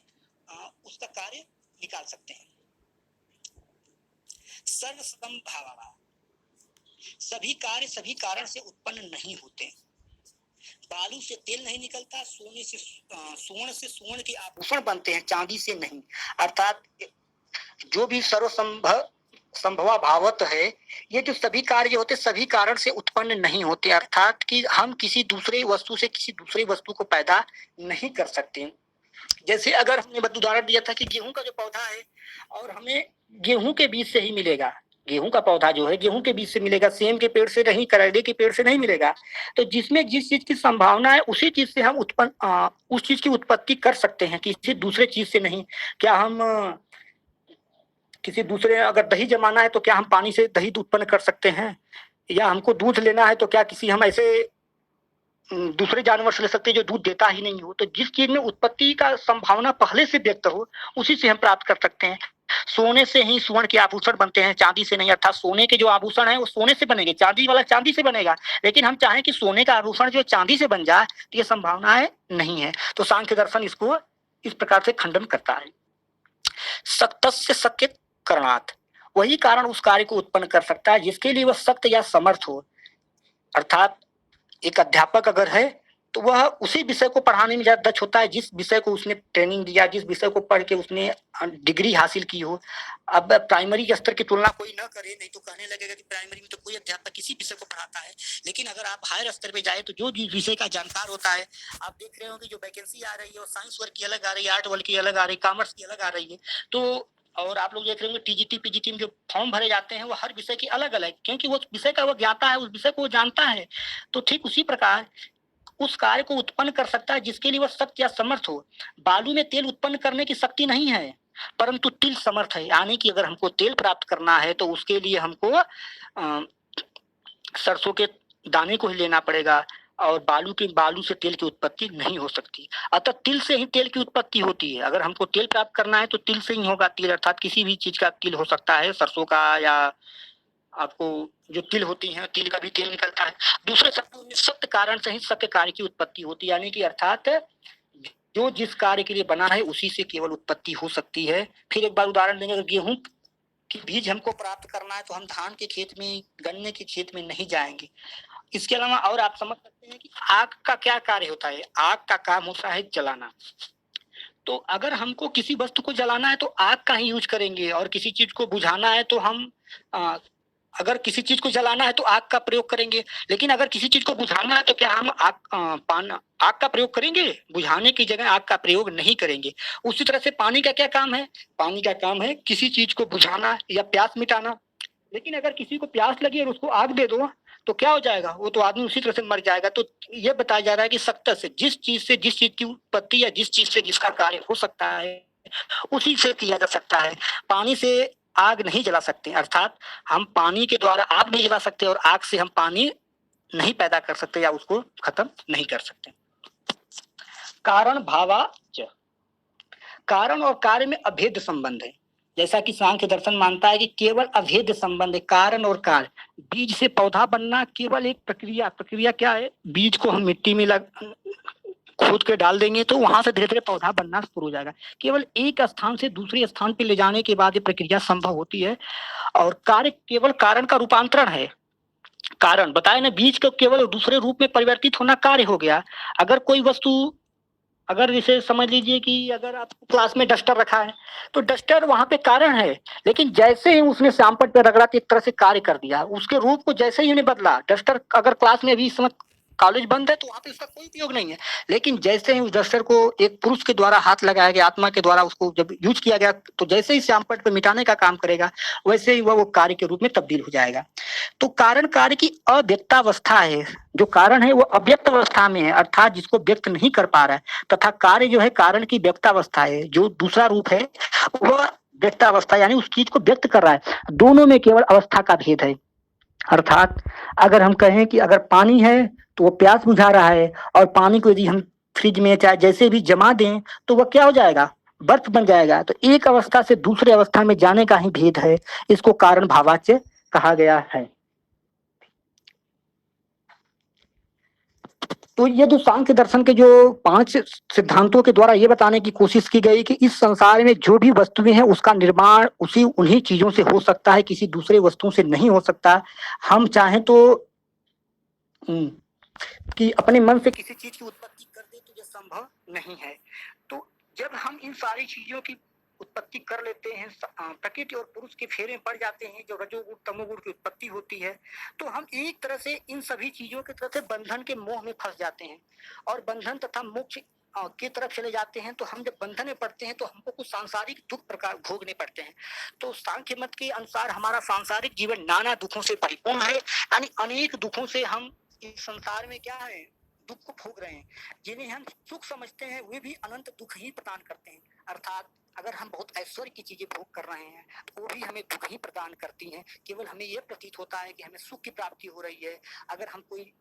उसका कार्य निकाल सकते हैं। सर्वसंभावा, सभी कार्य सभी कारण से उत्पन्न नहीं होते। बालू से तेल नहीं निकलता, स्वर्ण से स्वर्ण के आभूषण बनते हैं, चांदी से नहीं। अर्थात जो भी संभवा भावत है, ये जो सभी कार्य होते सभी कारण से उत्पन्न नहीं होते, अर्थात कि हम किसी दूसरे वस्तु से किसी दूसरे वस्तु को पैदा नहीं कर सकते। जैसे अगर हमने उदाहरण दिया था कि गेहूं का जो पौधा है और हमें गेहूं के बीज से ही मिलेगा, गेहूं का पौधा जो है गेहूं के बीज से मिलेगा, सेम के पेड़ से नहीं, करेले के पेड़ से नहीं मिलेगा। तो जिसमें जिस चीज की संभावना है उसी चीज से हम उस चीज की उत्पत्ति कर सकते हैं, किसी दूसरे चीज से नहीं। क्या हम किसी दूसरे अगर दही जमाना है तो क्या हम पानी से दही उत्पन्न कर सकते हैं? या हमको दूध लेना है तो क्या किसी हम ऐसे दूसरे जानवर से ले सकते हैं जो दूध देता ही नहीं हो। तो जिस चीज में उत्पत्ति का संभावना पहले से व्यक्त हो, उसी से हम प्राप्त कर सकते हैं। सोने से ही स्वर्ण के आभूषण बनते हैं, चांदी से नहीं। अर्थात सोने के जो आभूषण है वो सोने से बनेंगे, चांदी वाला चांदी से बनेगा। लेकिन हम चाहें कि सोने का आभूषण जो चांदी से बन जाए, तो ये संभावनाएं नहीं है। तो सांख्य दर्शन इसको इस प्रकार से खंडन करता है। सत्य शक्य करणात्, वही कारण उस कार्य को उत्पन्न कर सकता है जिसके लिए वह सत्य या समर्थ हो। अर्थात एक अध्यापक अगर है तो वह उसी विषय को पढ़ाने में ज्यादा दक्ष होता है जिस विषय को उसने ट्रेनिंग दिया, जिस विषय को पढ़ के उसने डिग्री हासिल की हो। अब प्राइमरी के स्तर की तुलना कोई न करे, नहीं तो कहने लगेगा कि प्राइमरी में तो कोई अध्यापक किसी विषय को पढ़ाता है। लेकिन अगर आप हायर स्तर पे जाए तो जो विषय का जानकार होता है, आप देख रहे हो कि जो वैकेंसी आ रही है वो साइंस वर्ग की अलग आ रही है, आर्ट वर्ग की अलग आ रही है, कॉमर्स की अलग आ रही है। तो और आप लोग देख रहे होंगे टीजीटी पीजीटी में जो फॉर्म भरे जाते हैं वो हर विषय की अलग अलग, क्योंकि वो विषय का वो ज्ञाता है, उस विषय को वो जानता है। तो ठीक उसी प्रकार उस कार्य को उत्पन्न कर सकता है जिसके लिए वह सत्य या समर्थ हो। बालू में तेल उत्पन्न करने की शक्ति नहीं है, परंतु तिल समर्थ है। यानी कि अगर हमको तेल प्राप्त करना है तो उसके लिए हमको सरसों के दाने को ही लेना पड़ेगा, और बालू से तेल की उत्पत्ति नहीं हो सकती। अतः तिल से ही तेल की उत्पत्ति होती है। अगर हमको तेल प्राप्त करना है तो तिल से ही होगा। तिल अर्थात किसी भी चीज का तिल हो सकता है, सरसों का, या आपको जो तिल होती है तिल का भी तेल निकलता है। दूसरे शब्दों में सत्य कारण से ही सत्य कार्य की उत्पत्ति होती है। यानी कि अर्थात जो जिस कार्य के लिए बना है उसी से केवल उत्पत्ति हो सकती है। फिर एक बार उदाहरण देंगे, अगर गेहूं की बीज हमको प्राप्त करना है तो हम धान के खेत में, गन्ने के खेत में नहीं जाएंगे। इसके अलावा और आप समझ सकते हैं कि आग का क्या कार्य होता है। आग का काम होता है जलाना। तो अगर हमको किसी वस्तु को जलाना है तो आग का ही यूज करेंगे, और किसी चीज को बुझाना है तो हम अगर किसी चीज को जलाना है तो आग का प्रयोग करेंगे। लेकिन अगर किसी चीज को बुझाना है तो क्या हम आग का प्रयोग करेंगे? बुझाने की जगह आग का प्रयोग नहीं करेंगे। उसी तरह से पानी का क्या काम है? पानी का काम है किसी चीज को बुझाना या प्यास मिटाना। लेकिन अगर किसी को प्यास लगी और उसको आग दे दो तो क्या हो जाएगा? वो तो आदमी उसी तरह से मर जाएगा। तो ये बताया जा रहा है कि सत्य से जिस चीज की उत्पत्ति या जिस चीज से जिसका कार्य हो सकता है उसी से किया जा सकता है। पानी से आग नहीं जला सकते, अर्थात हम पानी के द्वारा आग नहीं जला सकते और आग से हम पानी नहीं पैदा कर सकते या उसको खत्म नहीं कर सकते। कारण भावाच, कारण और कार्य में अभेद संबंध है। जैसा कि सांख्य दर्शन मानता है कि केवल अभेद संबंध है कारण और कार्य। बीज से पौधा बनना केवल एक प्रक्रिया क्या है? बीज को हम मिट्टी में खोद के डाल देंगे तो वहां से धीरे धीरे पौधा बनना शुरू हो जाएगा। केवल एक स्थान से दूसरे स्थान पे ले जाने के बाद ये प्रक्रिया संभव होती है। और कार्य केवल कारण का रूपांतरण है। कारण बताए ना, बीज को केवल दूसरे रूप में परिवर्तित होना कार्य हो गया। अगर कोई वस्तु, अगर जैसे समझ लीजिए कि अगर आप क्लास में डस्टर रखा है तो डस्टर वहां पे कारण है, लेकिन जैसे ही उसने श्यामपट्ट पे रगड़ा तो एक तरह से कार्य कर दिया, उसके रूप को जैसे ही उन्हें बदला। डस्टर अगर क्लास में अभी इस समय कॉलेज बंद है तो वहां पे उसका कोई उपयोग नहीं है, लेकिन जैसे ही उस डस्टर को एक पुरुष के द्वारा हाथ लगाया गया, आत्मा के द्वारा उसको जब यूज किया गया, तो जैसे ही श्यामपट्ट पे मिटाने का काम करेगा वैसे ही वह वो कार्य के रूप में तब्दील हो जाएगा। तो कारण कार्य की अव्यक्तावस्था है। जो कारण है वो अव्यक्त अवस्था में है, अर्थात जिसको व्यक्त नहीं कर पा रहा है, तथा कार्य जो है कारण की व्यक्तावस्था है। जो दूसरा रूप है वह व्यक्तावस्था यानी उस चीज को व्यक्त कर रहा है। दोनों में केवल अवस्था का भेद है। अर्थात अगर हम कहें कि अगर पानी है तो वो प्यास बुझा रहा है, और पानी को यदि हम फ्रिज में चाहे जैसे भी जमा दें तो वह क्या हो जाएगा? बर्फ बन जाएगा। तो एक अवस्था से दूसरे अवस्था में जाने का ही भेद है। इसको कारण भावाच्य कहा गया है। तो ये जो सांख्य दर्शन के जो 5 सिद्धांतों के द्वारा ये बताने की कोशिश की गई कि इस संसार में जो भी वस्तुएं हैं उसका निर्माण उन्हीं चीजों से हो सकता है, किसी दूसरे वस्तु से नहीं हो सकता। हम चाहें तो कि अपने मन से किसी चीज की उत्पत्ति कर दे तो यह संभव नहीं है। तो जब हम इन सारी चीजों की उत्पत्ति कर लेते हैं, प्रकृति और पुरुष के फेरे में पड़ जाते हैं, जो रजोगुण तमोगुण की उत्पत्ति होती है, तो हम एक तरह से इन सभी चीजों की तरफ से बंधन के मोह में फंस जाते हैं और बंधन तथा मोक्ष की तरफ चले जाते हैं। तो हम जब बंधन में पड़ते हैं तो हमको कुछ सांसारिक दुख प्रकार भोगने पड़ते हैं। तो सांख्य मत के अनुसार हमारा सांसारिक जीवन नाना दुखों से परिपूर्ण है, यानी अनेक दुखों से हम इस संसार में क्या है, दुख को भोग रहे हैं। जिन्हें हम सुख समझते हैं वे भी अनंत दुख ही प्रदान करते हैं। अर्थात अगर हम बहुत ऐश्वर्य की चीजें भोग कर रहे हैं तो वो भी हमें दुख ही प्रदान करती हैं। केवल हमें यह प्रतीत होता है कि हमें सुख की प्राप्ति हो रही है। अगर हम कोई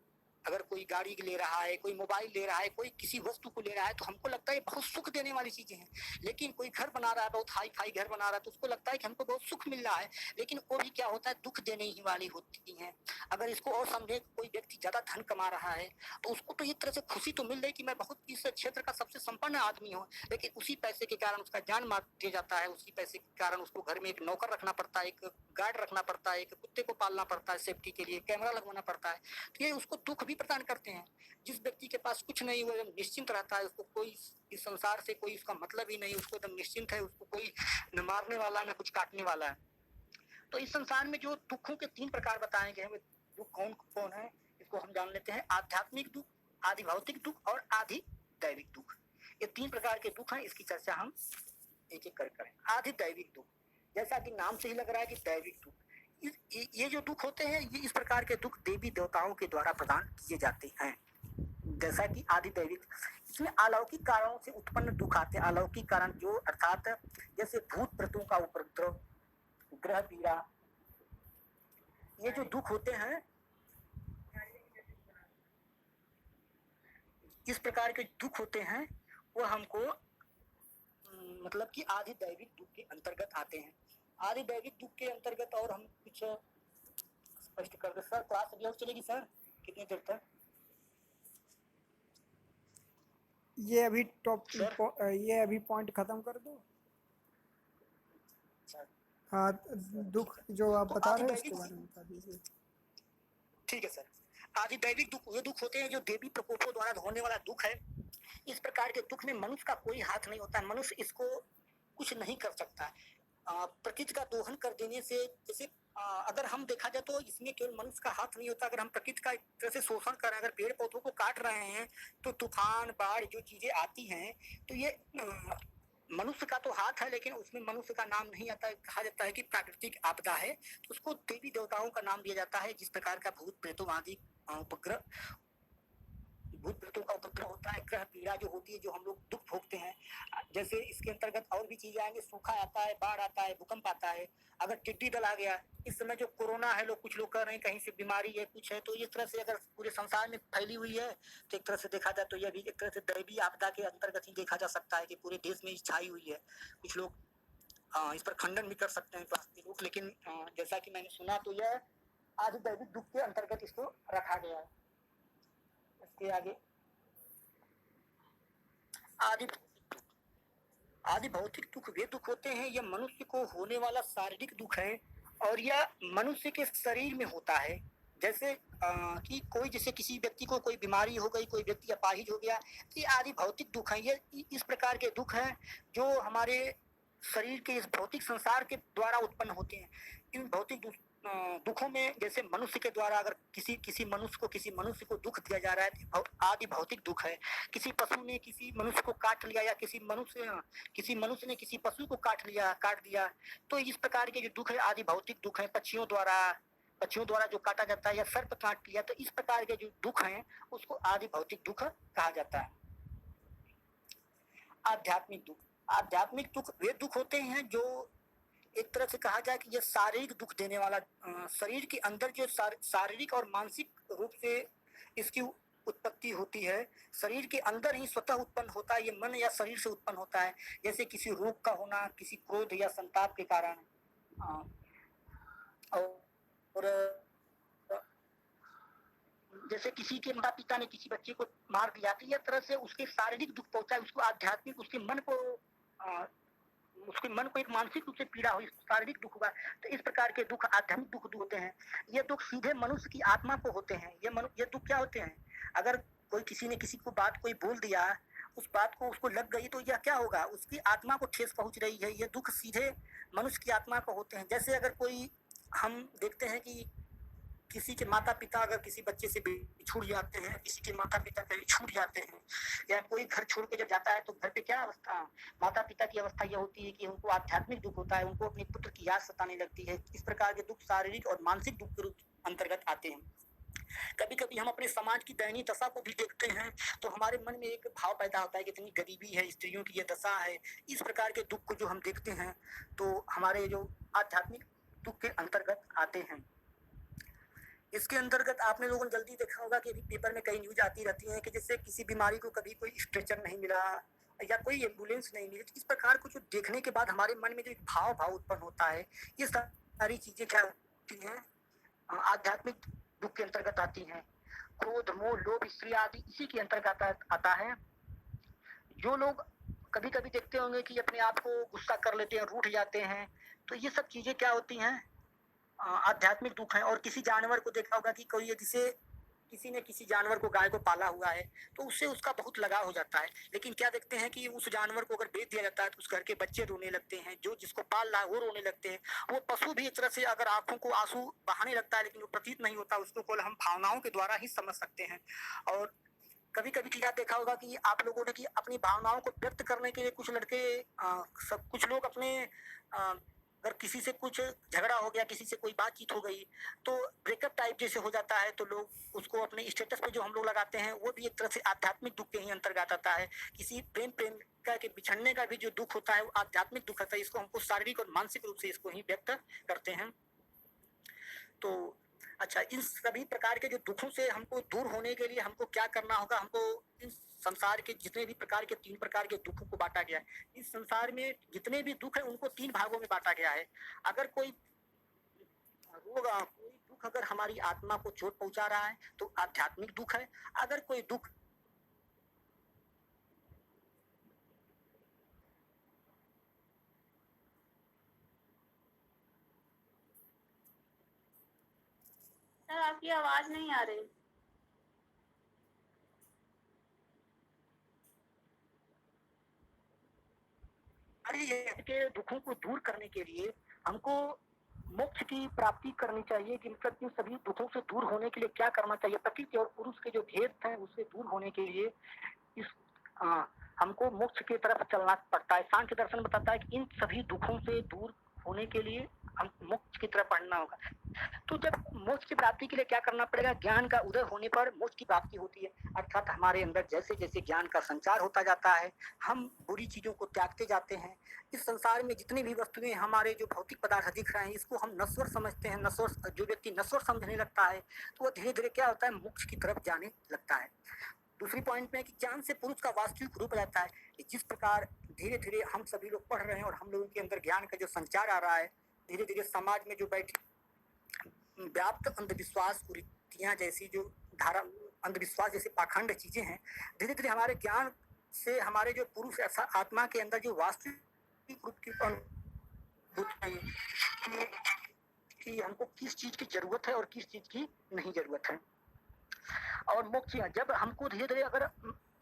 अगर कोई गाड़ी ले रहा है, कोई मोबाइल ले रहा है, कोई किसी वस्तु को ले रहा है, तो हमको लगता है बहुत सुख देने वाली चीजें हैं। लेकिन कोई घर बना रहा है, बहुत हाई फाई घर बना रहा है, तो उसको लगता है कि हमको बहुत सुख मिल रहा है, लेकिन वो भी क्या होता है, दुख देने ही वाली होती हैं। अगर इसको और समझे, कोई व्यक्ति ज्यादा धन कमा रहा है तो उसको तो एक तरह से खुशी तो मिल रही कि मैं बहुत इस क्षेत्र का सबसे संपन्न आदमी हूँ, लेकिन उसी पैसे के कारण उसका जान मार दिया जाता है, उसी पैसे के कारण उसको घर में एक नौकर रखना पड़ता है, एक गार्ड रखना पड़ता है, एक कुत्ते को पालना पड़ता है, सेफ्टी के लिए कैमरा लगवाना पड़ता है। तो ये उसको दुख भी प्रदान करते हैं। जिस व्यक्ति के पास कुछ नहीं, वो एकदम निश्चिंत रहता है, उसको कोई इस संसार से कोई उसका मतलब ही नहीं, उसको एकदम निश्चिंत है, उसको कोई न मारने वाला न कुछ काटने वाला है। तो इस संसार में जो दुखों के 3 प्रकार बताए गए हैं, वे दुख कौन कौन है, इसको हम जान लेते हैं। आध्यात्मिक दुख, आदि भौतिक दुख और आदि दैविक दुख। ये 3 प्रकार के दुख हैं, इसकी चर्चा हम एक एक कर करें। आदि दैविक दुख, जैसा कि नाम से ही लग रहा है कि दैविक दुख, ये जो दुख होते हैं, ये इस प्रकार के दुख देवी देवताओं के द्वारा प्रदान किए जाते हैं। जैसा कि आदि दैविक, इसमें अलौकिक कारणों से उत्पन्न दुख आते हैं। अलौकिक कारण जो अर्थात जैसे भूत प्रेतों का उपद्रव, ग्रह पीड़ा, ये जो दुख होते हैं, इस प्रकार के दुख होते हैं, वो हमको मतलब कि आदि दैविक दुख के अंतर्गत आते हैं। आदि दैविक दुख के अंतर्गत और हम कुछ स्पष्ट कर दे। सर क्लास अभी और चलेगी सर, कितनी देर तक? ये अभी पॉइंट खत्म कर दो। हाँ, दुख जो आप बता रहे हैं उसके बारे में बता दीजिए। ठीक है सर। आदि दैविक दुख वे दुख होते हैं जो देवी प्रकोपों द्वारा होने वाला दुख है। इस प्रकार के दुख में मनुष्य का कोई हाथ नहीं होता, मनुष्य इसको कुछ नहीं कर सकता। प्रकृति का दोहन कर देने से, जैसे अगर हम देखा जाए तो इसमें केवल मनुष्य का हाथ नहीं होता। अगर हम प्रकृति का एक तरह से शोषण कर रहे हैं, अगर पेड़ पौधों को काट रहे हैं, तो तूफान बाढ़ जो चीजें आती हैं, तो ये मनुष्य का तो हाथ है, लेकिन उसमें मनुष्य का नाम नहीं आता है। कहा जाता है कि प्राकृतिक आपदा है, तो उसको देवी देवताओं का नाम दिया जाता है। जिस प्रकार का भूत प्रेतों आदि उपग्रह, भूत प्रेतों का उपद्रव होता है, ग्रह पीड़ा जो होती है, जो हम लोग दुख भोगते हैं, जैसे इसके अंतर्गत और भी चीजें आएंगे, सूखा आता है, बाढ़ आता है, भूकंप आता है, अगर टिड्डी दल आ गया, इस समय जो कोरोना है, लोग कुछ लोग कह रहे हैं कहीं से बीमारी है, कुछ है, तो इस तरह से अगर पूरे संसार में फैली हुई है, तो एक तरह से देखा जाए तो यह भी एक तरह से दैवीय आपदा के अंतर्गत ही देखा जा सकता है कि पूरे देश में छाई हुई है। कुछ लोग इस पर खंडन भी कर सकते हैं के लोग, लेकिन जैसा कि मैंने सुना तो यह आदि दैविक दुख के अंतर्गत इसको रखा गया है। इसके आगे आदि भौतिक दुख वे दुख होते हैं, यह मनुष्य को होने वाला शारीरिक दुख है, और यह मनुष्य के शरीर में होता है। जैसे कि कोई, जैसे किसी व्यक्ति को कोई बीमारी हो गई, कोई व्यक्ति अपाहिज हो गया, ये आदि भौतिक दुख है। ये इस प्रकार के दुख हैं जो हमारे शरीर के इस भौतिक संसार के द्वारा उत्पन्न होते हैं। इन भौतिक दुखों में, जैसे मनुष्य के द्वारा अगर किसी मनुष्य को दुख दिया जा रहा है, तो आदि भौतिक दुख है। किसी पशु ने किसी मनुष्य को काट लिया, या किसी मनुष्य ने किसी पशु को काट दिया, तो इस प्रकार के जो दुख है आदि भौतिक दुख है। पक्षियों द्वारा जो काटा जाता है, या सर्प काट लिया, तो इस प्रकार के जो दुख हैं उसको आदि भौतिक दुख कहा जाता है। आध्यात्मिक दुख वे दुख होते हैं जो एक तरह से कहा जाए कि यह शारीरिक दुख देने वाला, शरीर के अंदर जो शारीरिक और मानसिक रूप से इसकी उत्पत्ति होती है, शरीर के अंदर ही स्वतः उत्पन्न होता है। ये मन या शरीर से उत्पन्न होता है, जैसे किसी रोग का होना, किसी क्रोध या संताप के कारण, और जैसे किसी के माता पिता ने किसी बच्चे को मार दिया, तो यह तरह से उसके शारीरिक दुख पहुंचा है, उसको आध्यात्मिक, उसके मन को एक मानसिक रूप से पीड़ा हुई, शारीरिक दुख हुआ। तो इस प्रकार के दुख आध्यात्मिक दुख होते हैं। ये दुख सीधे मनुष्य की आत्मा को होते हैं। ये दुख क्या होते हैं? अगर किसी ने किसी को बात कोई बोल दिया, उस बात को उसको लग गई, तो यह क्या होगा, उसकी आत्मा को ठेस पहुंच रही है। ये दुख सीधे मनुष्य की आत्मा को होते हैं। जैसे अगर कोई, हम देखते हैं कि किसी के माता पिता अगर किसी बच्चे से छूट जाते हैं, किसी के माता पिता कहीं छूट जाते हैं, या कोई घर छोड़ के जब जाता है, तो घर पे क्या अवस्था, माता पिता की अवस्था यह होती है कि उनको आध्यात्मिक दुख होता है, उनको अपने पुत्र की याद सताने लगती है। इस प्रकार के दुख शारीरिक और मानसिक दुख के रूप अंतर्गत आते हैं। कभी कभी हम अपने समाज की दयनीय दशा को भी देखते हैं, तो हमारे मन में एक भाव पैदा होता है कि इतनी गरीबी है, स्त्रियों की यह दशा है। इस प्रकार के दुख को जो हम देखते हैं, तो हमारे जो आध्यात्मिक दुख के अंतर्गत आते हैं। इसके अंतर्गत आपने लोगों ने जल्दी देखा होगा कि अभी पेपर में कई न्यूज आती रहती हैं कि जैसे किसी बीमारी को कभी कोई स्ट्रेचर नहीं मिला या कोई एम्बुलेंस नहीं मिली। इस प्रकार को जो देखने के बाद हमारे मन में जो भाव उत्पन्न होता है, ये सारी चीजें क्या होती हैं, आध्यात्मिक दुख के अंतर्गत आती हैं। क्रोध, मोह, लोभ, स्त्री आदि इसी के अंतर्गत आता है। जो लोग कभी कभी देखते होंगे कि अपने आप को गुस्सा कर लेते हैं, रूठ जाते हैं, तो ये सब चीजें क्या होती हैं, आध्यात्मिक दुख है। और किसी जानवर को देखा होगा कि कोई जिसे किसी ने किसी जानवर को, गाय को पाला हुआ है, तो उससे उसका बहुत लगाव हो जाता है। लेकिन क्या देखते हैं कि उस जानवर को अगर बेच दिया जाता है तो उस घर के बच्चे रोने लगते हैं, जो जिसको पाल रहा है वो रोने लगते हैं। वो पशु भी एक तरह से अगर आंखों को आंसू बहाने लगता है, लेकिन वो प्रतीत नहीं होता, उसको केवल हम भावनाओं के द्वारा ही समझ सकते हैं। और कभी कभी क्या देखा होगा कि आप लोगों ने कि अपनी भावनाओं को व्यक्त करने के लिए कुछ लड़के कुछ लोग अपने अगर किसी से कुछ झगड़ा हो गया, किसी से कोई बातचीत हो गई, तो ब्रेकअप टाइप जैसे हो जाता है, तो लोग उसको अपने स्टेटस पे जो हम लोग लगाते हैं, वो भी एक तरह से आध्यात्मिक दुख के ही अंतर्गत आता है। किसी प्रेमिका के बिछड़ने का भी जो दुख होता है वो आध्यात्मिक दुख होता है। इसको हमको शारीरिक और मानसिक रूप से इसको ही व्यक्त करते हैं। तो अच्छा, इन सभी प्रकार के जो दुखों से हमको दूर होने के लिए हमको क्या करना होगा? हमको इस संसार के जितने भी प्रकार के 3 प्रकार के दुखों को बांटा गया है। इस संसार में जितने भी दुख है उनको 3 भागों में बांटा गया है। अगर कोई रोग, कोई दुख अगर हमारी आत्मा को चोट पहुंचा रहा है तो आध्यात्मिक दुख है। अगर कोई दुख सर आपकी आवाज नहीं आ रही। के दुखों को दूर करने के लिए हमको मोक्ष की प्राप्ति करनी चाहिए। कि मतलब इन सभी दुखों से दूर होने के लिए क्या करना चाहिए? प्रकृति और पुरुष के जो भेद हैं उससे दूर होने के लिए इस हमको मोक्ष की तरफ चलना पड़ता है। सांख्य दर्शन बताता है कि इन सभी दुखों से दूर होने के लिए हम मोक्ष की तरफ बढ़ना होगा। तो जब मोक्ष की प्राप्ति के लिए क्या करना पड़ेगा? ज्ञान का उदय होने पर मोक्ष की प्राप्ति होती है। अर्थात हमारे अंदर जैसे जैसे ज्ञान का संचार होता जाता है, हम बुरी चीजों को त्यागते जाते हैं। इस संसार में जितनी भी वस्तुएं, हमारे जो भौतिक पदार्थ दिख रहे हैं, इसको हम नश्वर समझते हैं। नश्वर, जो व्यक्ति नश्वर समझने लगता है तो वह धीरे धीरे क्या होता है, मोक्ष की तरफ जाने लगता है। दूसरी पॉइंट में कि ज्ञान से पुरुष का वास्तविक रूप रहता है। कि जिस प्रकार धीरे धीरे हम सभी लोग पढ़ रहे हैं और हम लोगों के अंदर ज्ञान का जो संचार आ रहा है, धीरे धीरे समाज में जो बैठी व्याप्त अंधविश्वास, कुरीतियां जैसी जो धारा, अंधविश्वास जैसे पाखंड चीजें हैं, धीरे धीरे हमारे ज्ञान से हमारे जो पुरुष आत्मा के अंदर जो वास्तविक रूप की कि हमको किस चीज की जरूरत है और किस चीज की नहीं जरूरत है। और मोक्ष, जब हमको धीरे धीरे अगर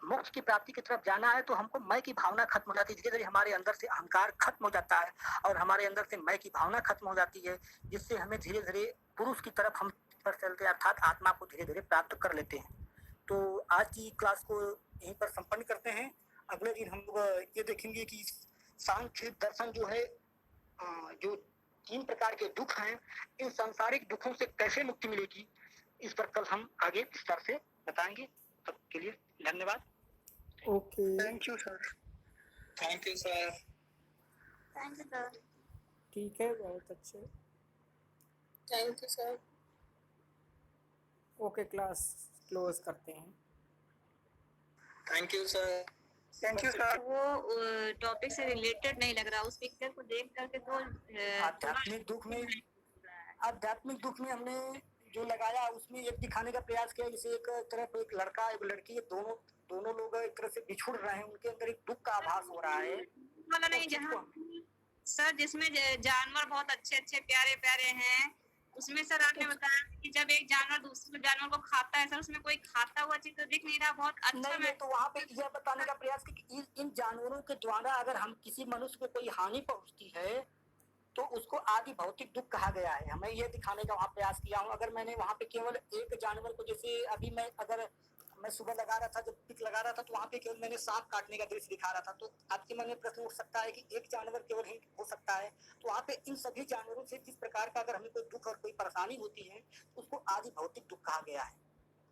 मोक्ष की प्राप्ति की तरफ जाना है तो हमको मैं की भावना खत्म हो जाती है। धीरे धीरे हमारे अंदर से अहंकार खत्म हो जाता है और हमारे अंदर से मैं की भावना खत्म हो जाती है, जिससे हमें धीरे धीरे पुरुष की तरफ हम पर चलते हैं, अर्थात आत्मा को धीरे धीरे प्राप्त कर लेते हैं। तो आज की क्लास को यहीं पर संपन्न करते हैं। अगले दिन हम लोग ये देखेंगे कि सांख्य दर्शन जो है, जो 3 प्रकार के दुख हैं, इन सांसारिक दुखों से कैसे मुक्ति मिलेगी, इस पर कल हम आगे विस्तार से बताएंगे। तब के लिए धन्यवाद। Okay, thank you sir. Thank you sir. Thank you sir. ठीक है, बहुत अच्छे। Thank you sir. Okay, class close करते हैं। Thank you sir. Thank you sir. वो टॉपिक से रिलेटेड नहीं लग रहा, उस पिक्चर को देख करके तो आध्यात्मिक दुख में, आध्यात्मिक दुख में हमने जो लगाया उसमें एक दिखाने का प्रयास किया, जैसे एक तरफ एक लड़का एक लड़की, दोनों लोग एक तरह से बिछुड़ रहे हैं, उनके अंदर एक दुख का आभास हो रहा है। वाला नहीं, जहाँ सर जिसमें जानवर बहुत अच्छे अच्छे प्यारे प्यारे हैं, उसमें सर आपने बताया कि जब एक जानवर दूसरे जानवर को खाता है, सर उसमें कोई खाता हुआ चीज तो दिख नहीं रहा, बहुत अच्छा। नहीं, तो वहाँ पे यह बताने का प्रयास कि इन जानवरों के द्वारा अगर हम किसी मनुष्य को कोई हानि पहुँचती है तो उसको आदि भौतिक दुख कहा गया है। हमें यह दिखाने का वहाँ प्रयास किया हूँ। अगर मैंने वहाँ पे केवल एक जानवर को, जैसे अभी मैं सुबह लगा रहा था, जब पिक लगा रहा था, तो वहाँ पे केवल मैंने सांप काटने का दृश्य दिखा रहा था, तो आपके मन में प्रश्न उठ सकता है कि एक जानवर केवल ही हो सकता है। तो वहाँ पे इन सभी जानवरों से जिस प्रकार का अगर हमें कोई दुख और कोई परेशानी होती है तो उसको आदि भौतिक दुख कहा गया है।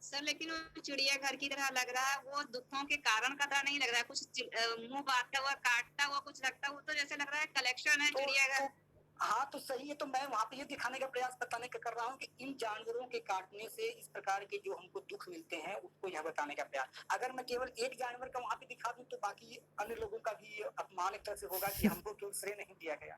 सर लेकिन वो चिड़िया घर की तरह लग रहा है, वो दुखों के कारण का तरह नहीं लग रहा है। कुछ मुंह बांधता हुआ, काटता हुआ कुछ लगता हुआ, तो जैसे लग रहा है कलेक्शन है चिड़िया घर। हाँ तो सही है, तो मैं वहाँ पे ये दिखाने का प्रयास बताने का कर रहा हूँ कि इन जानवरों के काटने से इस प्रकार के जो हमको दुख मिलते हैं उसको यह बताने का प्रयास। अगर मैं केवल एक जानवर का वहाँ पे दिखा दूं तो बाकी अन्य लोगों का भी अपमान एक तरह से होगा कि हमको क्यों श्रेय नहीं दिया गया।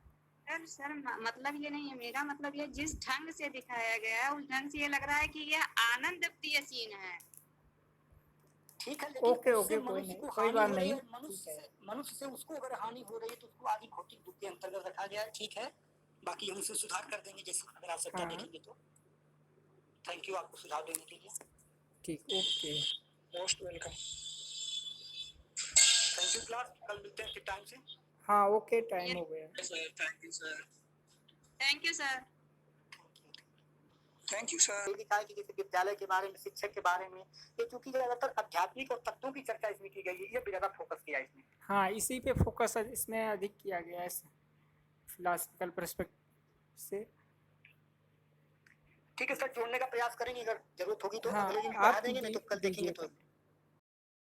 सर मतलब ये नहीं है, मेरा मतलब ये जिस ढंग से दिखाया गया है उस ढंग से ये लग रहा है कि यह आनंद प्रिय सीन है। ठीक है, लेकिन ओके, उससे ओके, कोई मनुष्य नहीं, को कोई हानि बात हो रही नहीं, है, मनुष्य से उसको अगर हानि हो रही है तो उसको आदि भौतिक दुख के अंतर्गत रखा गया है। ठीक है, बाकी हम उसे सुधार कर देंगे जैसे अगर आवश्यकता हाँ। देखेंगे तो। थैंक यू आपको सुझाव देने के लिए। ठीक, okay, most welcome. Thank you class, कल मिलते हैं टाइम से। हाँ ओके, टाइम हो गया। Thank you sir. Thank you sir. Thank you sir. लिखा है कि जैसे विद्यालय के बारे में, शिक्षक के बारे में, ये चूंकि ज्यादातर आध्यात्मिक और तत्वों की चर्चा इसमें की गई है, ये ज्यादा फोकस किया है इसमें। हाँ, इसी पे फोकस इसमें अधिक किया गया है फिलोसफिकल पर्सपेक्टिव से। ठीक है सर, जोड़ने का प्रयास करेंगे, अगर जरूरत होगी तो हाँ, अगले दिन आप पढ़ा देंगे, नहीं तो कल देखेंगे दीजिए। तो